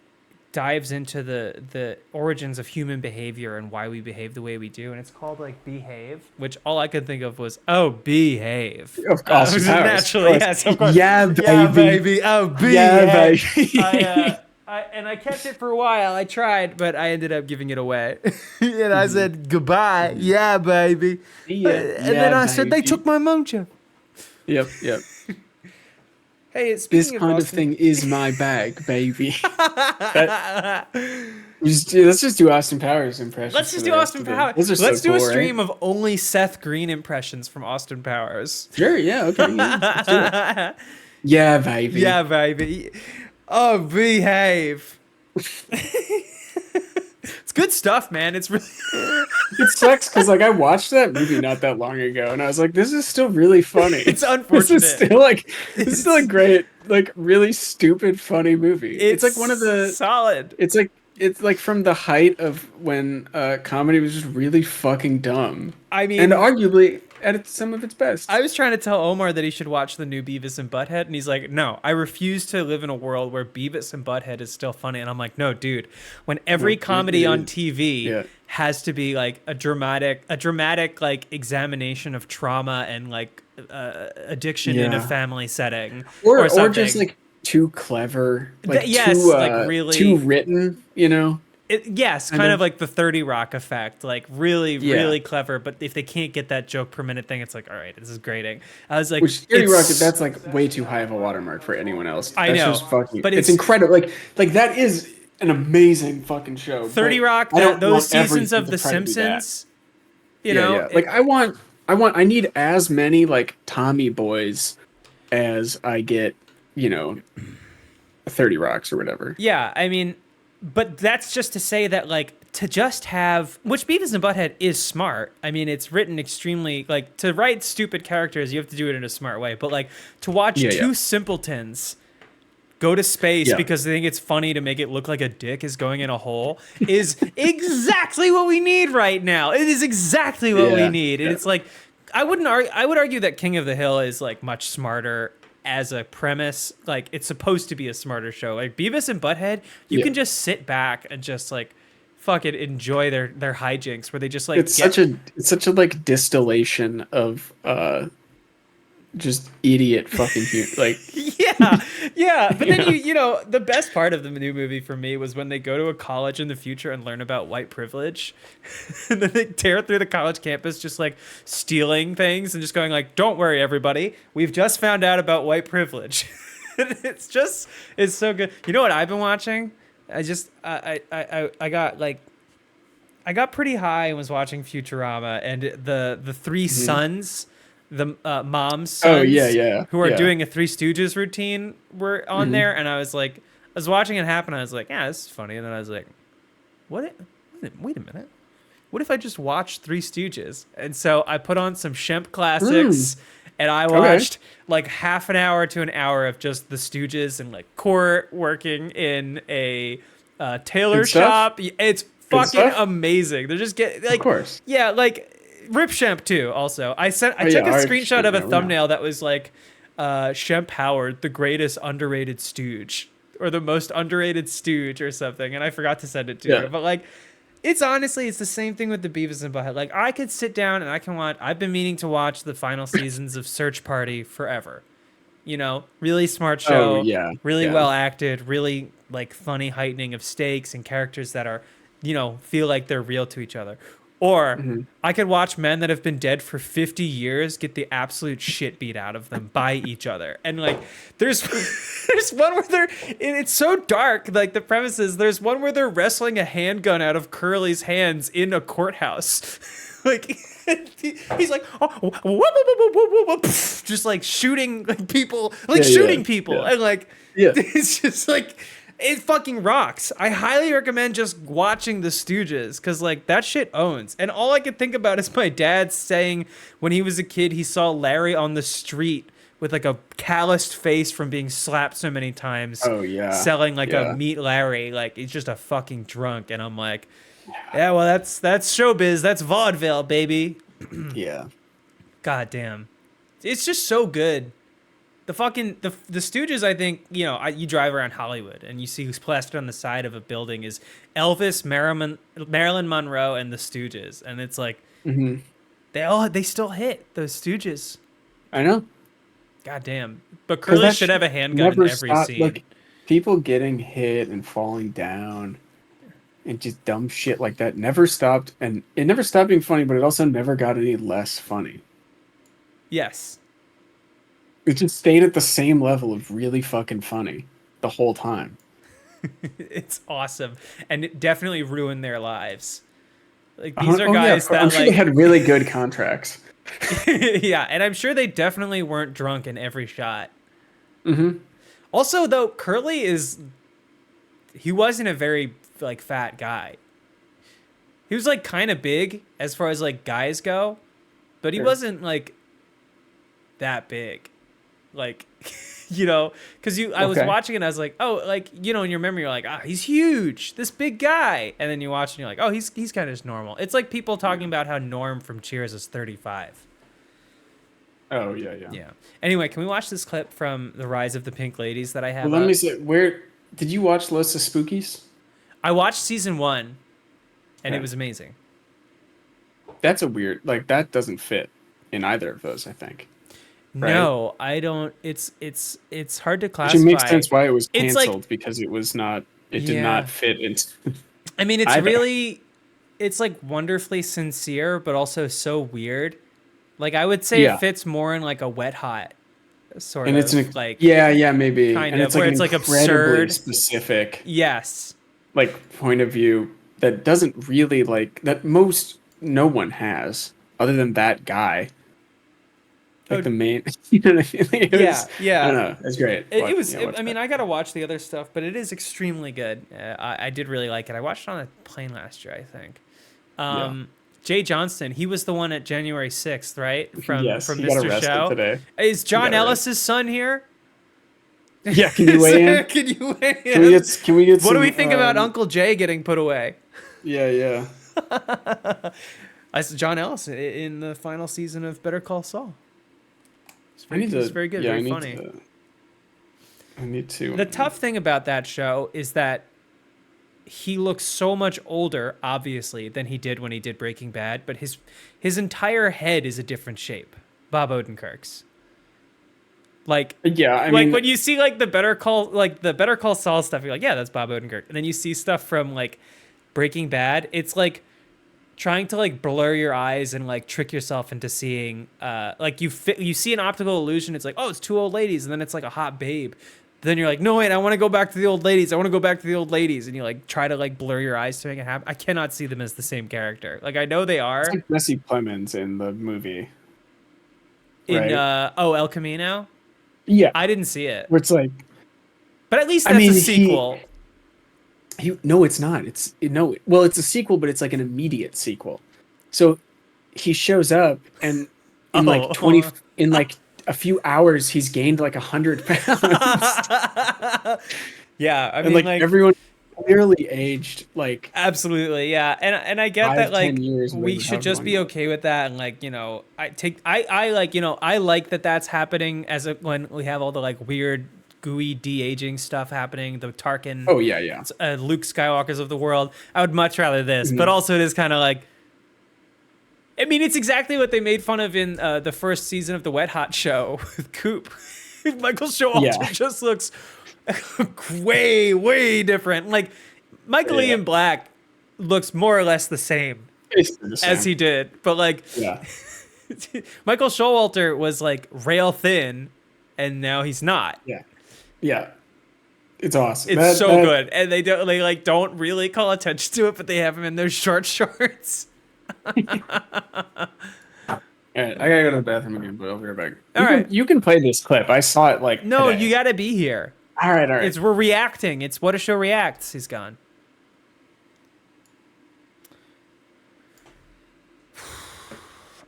dives into the origins of human behavior and why we behave the way we do. And it's called like Behave, which all I could think of was, oh, behave. Of course, Powers, of naturally, course. yes, of course. Yeah, baby. Yeah, baby. Oh, behave. Yeah, baby. And I kept it for a while. I tried, but I ended up giving it away. And I said, goodbye. Yeah, baby. Yeah, And then I said, they baby. took my mojo. Yep. Hey, This speaking of kind of Austin, thing is my bag, baby. Let's just do Austin Powers impressions. Let's just for do the rest Austin of the- Powers. Those are so Let's do a cool, right? stream of only Seth Green impressions from Austin Powers. Sure. Yeah. Okay. Yeah, let's do it. Yeah, baby. Yeah, baby. Oh, behave. It's good stuff, man. It's really It sucks because like I watched that movie not that long ago, and I was like, this is still really funny. It's This unfortunate. is still like this is still a great, like really stupid, funny movie. It's like one of the. solid. It's like from the height of when comedy was just really fucking dumb. I mean, And arguably at some of its best. I was trying to tell Omar that he should watch the new Beavis and Butthead, and he's like, "No, I refuse to live in a world where Beavis and Butthead is still funny." And I'm like, "No, dude. When every comedy on TV has to be like a dramatic like examination of trauma and like addiction in a family setting, or something. just like too clever, like yes, too, like really too written, you know." Yes, kind of like the 30 Rock effect, like really clever. But if they can't get that joke per minute thing, it's like, all right, this is grating. I was like, Which 30 Rock, that's like way too high of a watermark for anyone else. I know, just fucking, but it's incredible. Like that is an amazing fucking show. 30 Rock, those seasons of The Simpsons, you know, like I need as many like Tommy Boys as I get, you know, 30 Rocks or whatever. Yeah, I mean, but that's just to say that like to just have, which Beavis and Butthead is smart. I mean, it's written extremely, like, to write stupid characters, you have to do it in a smart way. But like to watch two simpletons go to space because they think it's funny to make it look like a dick is going in a hole is exactly what we need right now. It is exactly what we need. And it's like, I would argue that King of the Hill is like much smarter as a premise. Like, it's supposed to be a smarter show. Like Beavis and Butthead, you can just sit back and just like fucking enjoy their hijinks where they just like it's such a like distillation of just idiot fucking like but then you know the best part of the new movie for me was when they go to a college in the future and learn about white privilege and then they tear through the college campus just like stealing things and just going like, don't worry everybody, we've just found out about white privilege. it's so good. You know what I've been watching? I got pretty high and was watching Futurama, and the three sons, the mom's sons, who are doing a Three Stooges routine were on there, and I was watching it happen. I was like, yeah, this is funny, and then I was like, wait a minute, what if I just watched Three Stooges? And so I put on some Shemp classics. And I watched like half an hour to an hour of just the Stooges and like Court working in a tailor shop. It's fucking amazing. They're just getting like, of course. Yeah, like Rip Shemp too. Also, I took a screenshot of a thumbnail that was like Shemp Howard, the greatest underrated stooge, or the most underrated stooge, or something. And I forgot to send it to her, but like. It's honestly, it's the same thing with the Beavis and Butthead. Like, I could sit down and I can watch. I've been meaning to watch the final seasons of Search Party forever. You know, really smart show. Really well acted. Really like funny heightening of stakes and characters that are, you know, feel like they're real to each other. Or I could watch men that have been dead for 50 years get the absolute shit beat out of them by each other. And like, there's one where it's so dark. Like the premise is there's one where they're wrestling a handgun out of Curly's hands in a courthouse. Like he's like, just like shooting like people, and like it's just like. It fucking rocks. I highly recommend just watching The Stooges because, like, that shit owns. And all I could think about is my dad saying when he was a kid, he saw Larry on the street with, like, a calloused face from being slapped so many times. Oh, yeah. Selling, like, a Meat Larry. Like, he's just a fucking drunk. And I'm like, yeah, well, that's showbiz. That's vaudeville, baby. Yeah. God damn. It's just so good. The Stooges, I think, you know, you drive around Hollywood and you see who's plastered on the side of a building is Elvis, Marilyn Monroe, and the Stooges, and it's like they still hit those Stooges. I know. God damn. But Curly should have a handgun in every scene. Like people getting hit and falling down and just dumb shit like that never stopped, and it never stopped being funny, but it also never got any less funny. Yes. It just stayed at the same level of really fucking funny the whole time. It's awesome. And it definitely ruined their lives. Like these are guys that I'm sure they had really good contracts. Yeah, and I'm sure they definitely weren't drunk in every shot. Mm-hmm. Also, though, Curly he wasn't a very like fat guy. He was like kind of big as far as like guys go, but he Sure. wasn't like that big. Like, you know, because I was Okay. watching it and I was like, oh, like, you know, in your memory, you're like, ah, he's huge, this big guy. And then you watch and you're like, oh, he's kind of just normal. It's like people talking about how Norm from Cheers is 35. Oh yeah, yeah. Yeah. Anyway, can we watch this clip from The Rise of the Pink Ladies that I have? Well, let up? me say, where did you watch Los Spookies? I watched season 1 and it Okay. was amazing. That's a weird, like that doesn't fit in either of those, I think. Right. No, I don't. It's hard to Which classify. it makes sense why it was It's like- canceled because it was not, it did Yeah. not fit into. I mean, it's either. really, it's like wonderfully sincere, but also so weird. Like I would say Yeah. it fits more in like a Wet Hot sort And of it's an, like yeah, maybe. kind and of, it's like where an it's, like, incredibly absurd. specific yes, like point of view that doesn't really like that no one has other than that guy. Like Oh, the main, you know what I mean? Like, yeah. I don't know. It's great. It Watch- was. yeah, watch I mean, that. I gotta watch the other stuff, but it is extremely good. I did really like it. I watched it on a plane last year, I think. Jay Johnston, he was the one at January 6th, right? From Yes, from he got Mr. arrested Show. today. Is John got Ellis's son here? Yeah, can you weigh in? Can you weigh in? Can we get What do some, we think about Uncle Jay getting put away? Yeah. I saw John Ellis in the final season of Better Call Saul. I need to. It's very good, Yeah, very I funny. need to. The tough thing about that show is that he looks so much older, obviously, than he did when he did Breaking Bad, but his entire head is a different shape. Bob Odenkirk's. Like, Yeah, I like mean, when you see like the Better Call Saul stuff, you're like, yeah, that's Bob Odenkirk. And then you see stuff from like Breaking Bad, it's like trying to like blur your eyes and like trick yourself into seeing like you see an optical illusion. It's like, oh, it's two old ladies, and then it's like a hot babe. Then you're like, no wait, I want to go back to the old ladies. And you like try to like blur your eyes to make it happen. I cannot see them as the same character. Like I know they are it's like Jesse Plemons in the movie. in right. El Camino. Yeah, I didn't see it, where it's like, but at least I that's mean, a sequel. no, it's not. Well, it's a sequel, but it's like an immediate sequel. So he shows up and in like 20 in like a few hours he's gained like 100 pounds. Yeah, I And mean, like everyone clearly aged like absolutely, yeah, and I get 5, that like 10 years, we whatever, should however just long be it okay with that, and like I like I like that that's happening when we have all the like weird gooey de-aging stuff happening, the Tarkin, oh yeah. Luke Skywalkers of the world. I would much rather this, Mm-hmm. but also it is kind of like. I mean, it's exactly what they made fun of in the first season of the Wet Hot show with Coop. Michael Showalter Yeah. just looks way different. Like Michael Yeah. Ian Black looks more or less the same Basically the as same. he did, but like Yeah. Michael Showalter was like rail thin, and now he's not. Yeah. It's awesome. It's so good, and they don't really call attention to it, but they have him in their short shorts. All right, I gotta go to the bathroom again, but I'll be right back. All right. You can play this clip. I saw it like No, today. you got to be here. All right. We're reacting. It's What a Show Reacts. He's gone.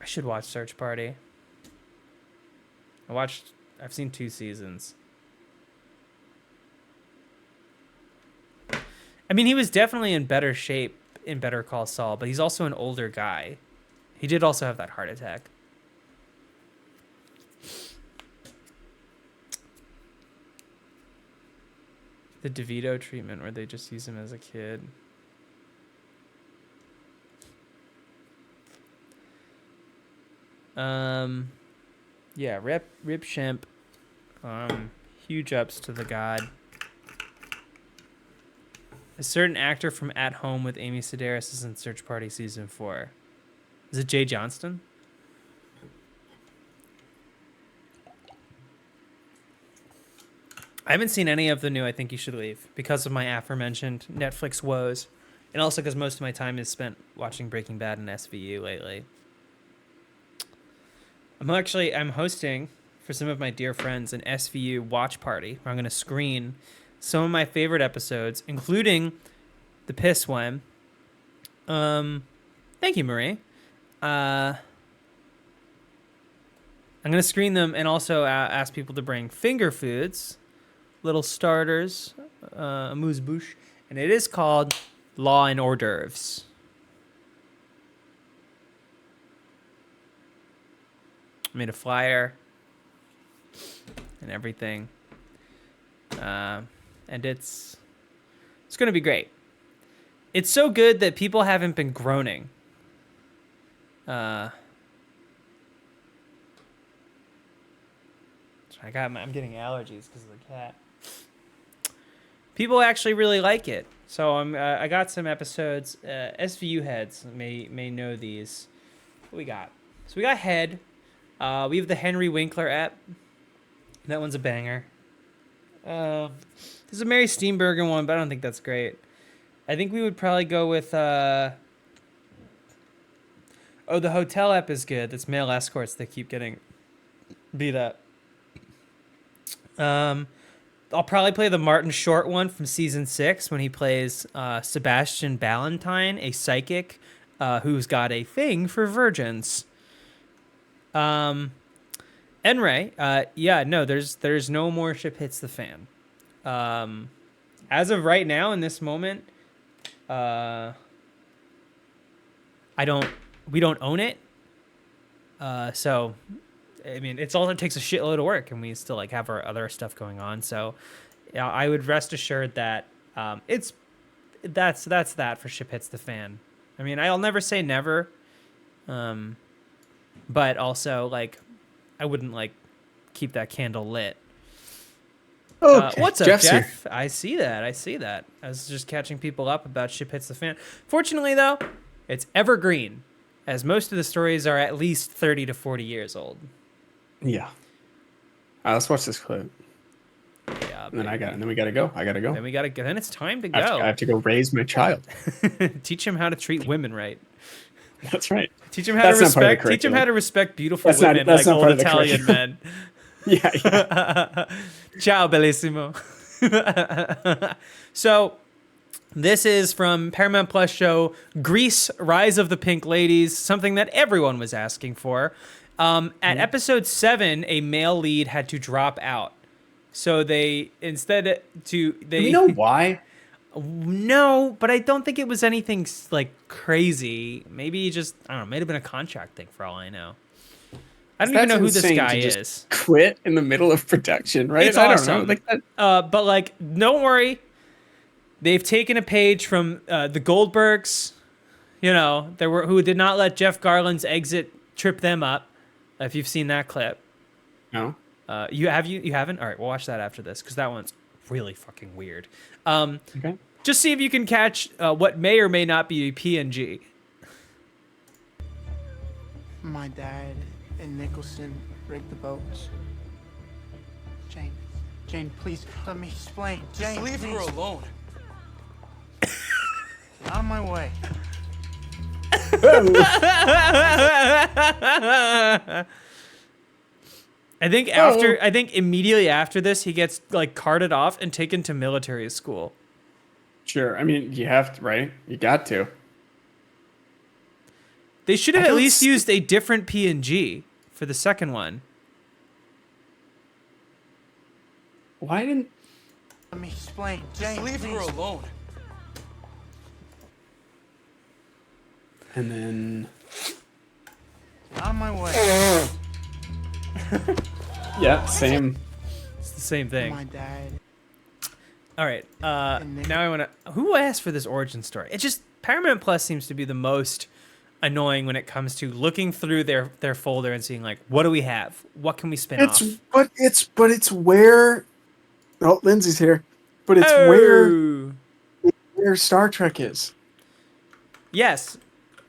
I should watch Search Party. I've seen 2 seasons. I mean, he was definitely in better shape in Better Call Saul, but he's also an older guy. He did also have that heart attack. The DeVito treatment where they just use him as a kid. Yeah, Rip Shemp. Huge ups to the god. A certain actor from At Home with Amy Sedaris is in Search Party Season 4. Is it Jay Johnston? I haven't seen any of the new I Think You Should Leave because of my aforementioned Netflix woes. And also because most of my time is spent watching Breaking Bad and SVU lately. I'm hosting for some of my dear friends an SVU watch party where I'm going to screen some of my favorite episodes, including the piss one, Thank you, Marie. I'm gonna screen them and also ask people to bring finger foods, little starters, amuse bouche, and it is called Law and Hors d'oeuvres. I made a flyer and everything, and it's gonna be great. It's so good that people haven't been groaning. I'm getting allergies because of the cat. People actually really like it, so I got some episodes. SVU heads may know these. What we got? So we got Head. We have the Henry Winkler app. That one's a banger. There's a Mary Steenburgen one, but I don't think that's great. I think we would probably go with the Hotel app is good. That's male escorts that keep getting beat up. I'll probably play the Martin Short one from season 6 when he plays Sebastian Ballantyne, a psychic who's got a thing for virgins. Enray, there's no more Ship Hits the Fan. As of right now, in this moment, we don't own it. So, I mean, it takes a shitload of work, and we still like have our other stuff going on. So, yeah, I would rest assured that that's that for Ship Hits the Fan. I mean, I'll never say never, but also like I wouldn't like keep that candle lit. Okay. What's up, Jeff's Jeff? here. I see that. I was just catching people up about Ship Hits the Fan. Fortunately, though, it's evergreen, as most of the stories are at least 30 to 40 years old. Yeah. Let's watch this clip. Yeah. And then we gotta go. I gotta go. Then it's time to I go. have to go raise my child. Teach him how to treat women right. That's right. Teach him how to That's not part of the respect. Teach him how to respect beautiful That's not- women that's like not part old of the Italian men. Yeah. Ciao, bellissimo. So, this is from Paramount Plus show Grease: Rise of the Pink Ladies, something that everyone was asking for. At episode 7, a male lead had to drop out. So they Do you know why? No, but I don't think it was anything like crazy. Maybe just I don't know. Might have been a contract thing for all I know. I don't even know who this insane guy to just is. Quit in the middle of production, right? It's I awesome. don't know. Like that. But like, don't worry. They've taken a page from the Goldbergs. You know, who did not let Jeff Garland's exit trip them up. If you've seen that clip, No. you haven't. All right, we'll watch that after this because that one's really fucking weird. Okay. Just see if you can catch what may or may not be a PNG. My dad and Nicholson rigged the boats. Jane, please let me explain. Jane, Just leave please. her alone. Out of my way. I think immediately after this, he gets like carted off and taken to military school. Sure. I mean, you have to, right? You got to. They should have I at don't least see- used a different PNG for the second one. Why didn't? Let me explain. Just Jane, leave please. her alone. And then. Out of my way. Yeah. Same. It's the same thing. My dad. All right. Nick- Now I want to. Who asked for this origin story? It just Paramount Plus seems to be the most annoying when it comes to looking through their folder and seeing like, what do we have? What can we spin off? But it's where. Oh, Lindsay's here. But it's Oh! where Star Trek is. Yes,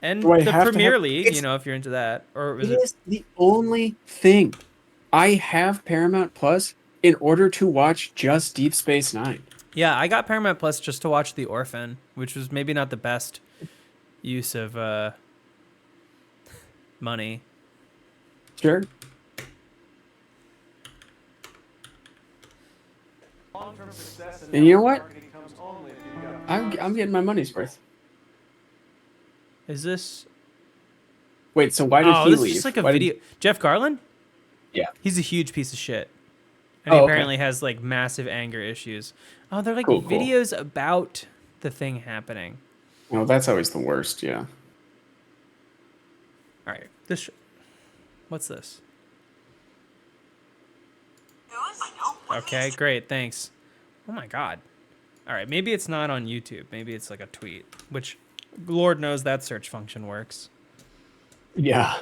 and Do I the have to Premier have- League. it's- You know, if you're into that, or was It it? is the only thing. I have Paramount Plus in order to watch just Deep Space Nine. Yeah, I got Paramount Plus just to watch The Orphan, which was maybe not the best use of money. Sure. Long-term success And you know network what? marketing comes only if you've got I'm getting my money's worth. Is this? Wait, so why did Oh, he this leave? is just like a Why did- video. Jeff Garlin? Yeah. He's a huge piece of shit. And he Oh, okay. apparently has like massive anger issues. Oh, they're like Cool, cool. videos about the thing happening. Well, that's always the worst. Yeah. All right. What's this? Okay, great. Thanks. Oh my god. All right, maybe it's not on YouTube. Maybe it's like a tweet, which Lord knows that search function works. Yeah.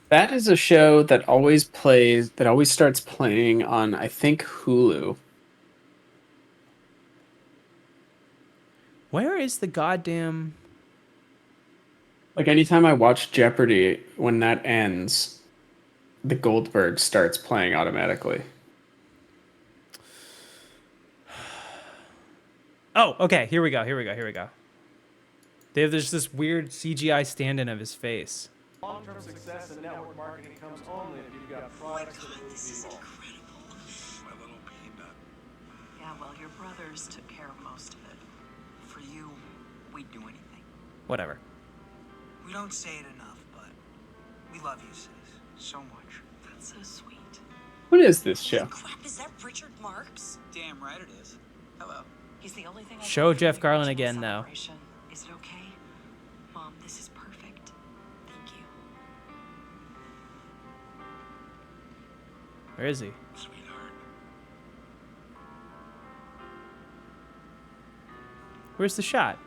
That is a show that always starts playing on, I think, Hulu. Where is the goddamn... Like anytime I watch Jeopardy, when that ends, the Goldberg starts playing automatically. Oh, okay. Here we go. There's this weird CGI stand-in of his face. Long-term success in network marketing comes only if you've got products that move people. My little peanut. Yeah, well, your brothers took care of most of it. For you, we'd do anything. Whatever. We don't say it enough, but we love you, sis. So much. That's so sweet. What is this show? Crap, is that Richard Marks? Damn right it is. Hello. He's the only thing I Show can Jeff do for Garlin the again, though. celebration. Is it okay? Mom, this is perfect. Thank you. Where is he? Sweetheart. Where's the shot?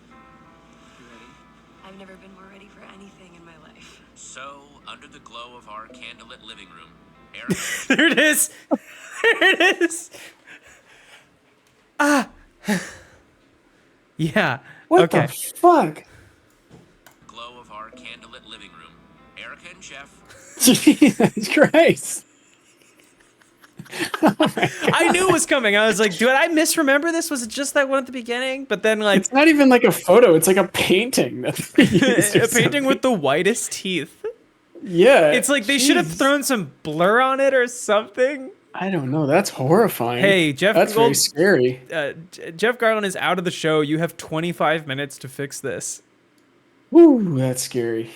You ready? I've never been more ready for anything in my life. So, under the glow of our candlelit living room, Eric There it is. There it is. Ah. Yeah. What okay. the fuck? glow of our candlelit living room, Erica and Jeff. Jesus Christ. I knew it was coming. I was like, did I misremember this? Was it just that one at the beginning? But then, like, It's not even like a photo. It's like a painting. That they used or a painting something. with the whitest teeth. Yeah. It's like they should have jeez. thrown some blur on it or something. I don't know. That's horrifying. Hey, Jeff That's very Gold- scary. Jeff Garlin is out of the show. You have 25 minutes to fix this. Woo, that's scary.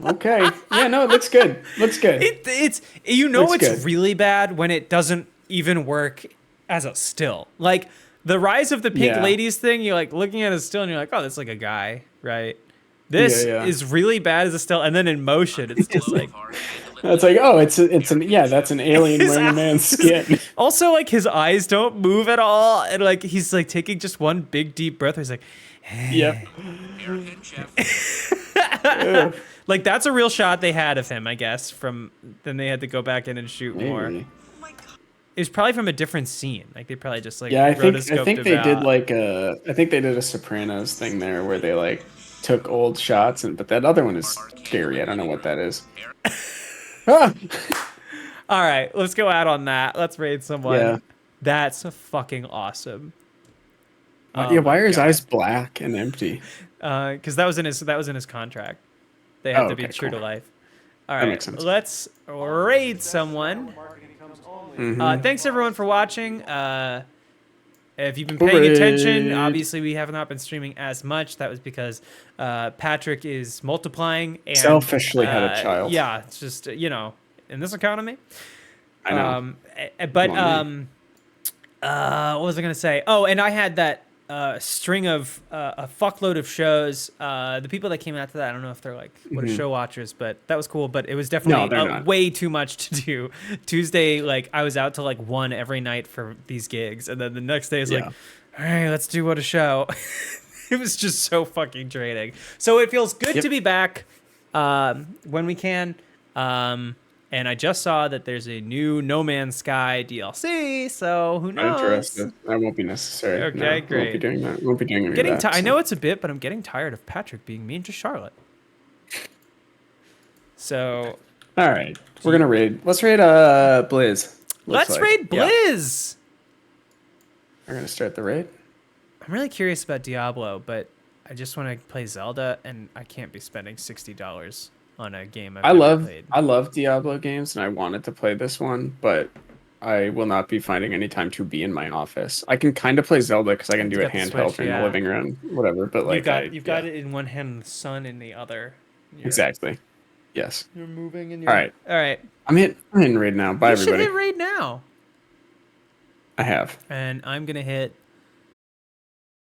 Okay. Yeah, no, it looks good. Looks good. It's you know Looks it's good. really bad when it doesn't even work as a still. Like the Rise of the Pink Yeah. Ladies thing, you're like looking at a still and you're like, oh, that's like a guy, right? This Yeah, yeah. is really bad as a still, and then in motion, it's just Glow like. of our candlelit That's like, oh, it's that's an alien His wearing a man's skin. Also, like his eyes don't move at all, and like he's like taking just one big deep breath. Where he's like, Yep. Erica and Jeff. like that's a real shot they had of him, I guess. From then they had to go back in and shoot more. Maybe. Oh my god. It was probably from a different scene. Like they probably just like Yeah, I think rotoscoped they him did out. like I think they did a Sopranos thing there where they like took old shots but that other one is scary. I don't know what that is. Ah! All right, let's go out on that. Let's raid someone. Yeah. That's fucking awesome. Yeah, why are his eyes black and empty? Because that was in his contract. They had Oh, to be okay, true to cool. life. All That right, makes sense. let's raid someone. Marketing comes only Mm-hmm. Thanks everyone for watching. If you've been paying Raid. attention, obviously we have not been streaming as much. That was because Patrick is multiplying and Selfishly had a child. Yeah, it's just in this economy. I know. But Well, what was I gonna say? Oh, and I had that string of a fuckload of shows. The people that came out to that, I don't know if they're like what a show watchers, but that was cool. But it was definitely they're not. way too much to do. Tuesday, like I was out till like 1 every night for these gigs, and then the next day is like, Yeah. all right, let's do what a show. It was just so fucking draining. So it feels good Yep. to be back when we can. And I just saw that there's a new No Man's Sky DLC, so who I'm knows? interested. That won't be necessary. Okay, No, Won't great. be doing that. Won't be doing any Getting of that. I so. know it's a bit, but I'm getting tired of Patrick being mean to Charlotte. So All right, we're gonna raid. Let's raid Blizz. Looks let's like. raid Yeah. Blizz. We're gonna start the raid. I'm really curious about Diablo, but I just want to play Zelda, and I can't be spending $60 on a game I never love played. I love Diablo games, and I wanted to play this one, but I will not be finding any time to be in my office. I can kind of play Zelda because I can do You it got the handheld Switch, in yeah. the living room, whatever. But like, You've got yeah, it in one hand and the sun in the other. exactly. Yes. You're moving and you're All right. All right. I'm hitting raid now. Bye, You should everybody. hit right now. I have. And I'm gonna hit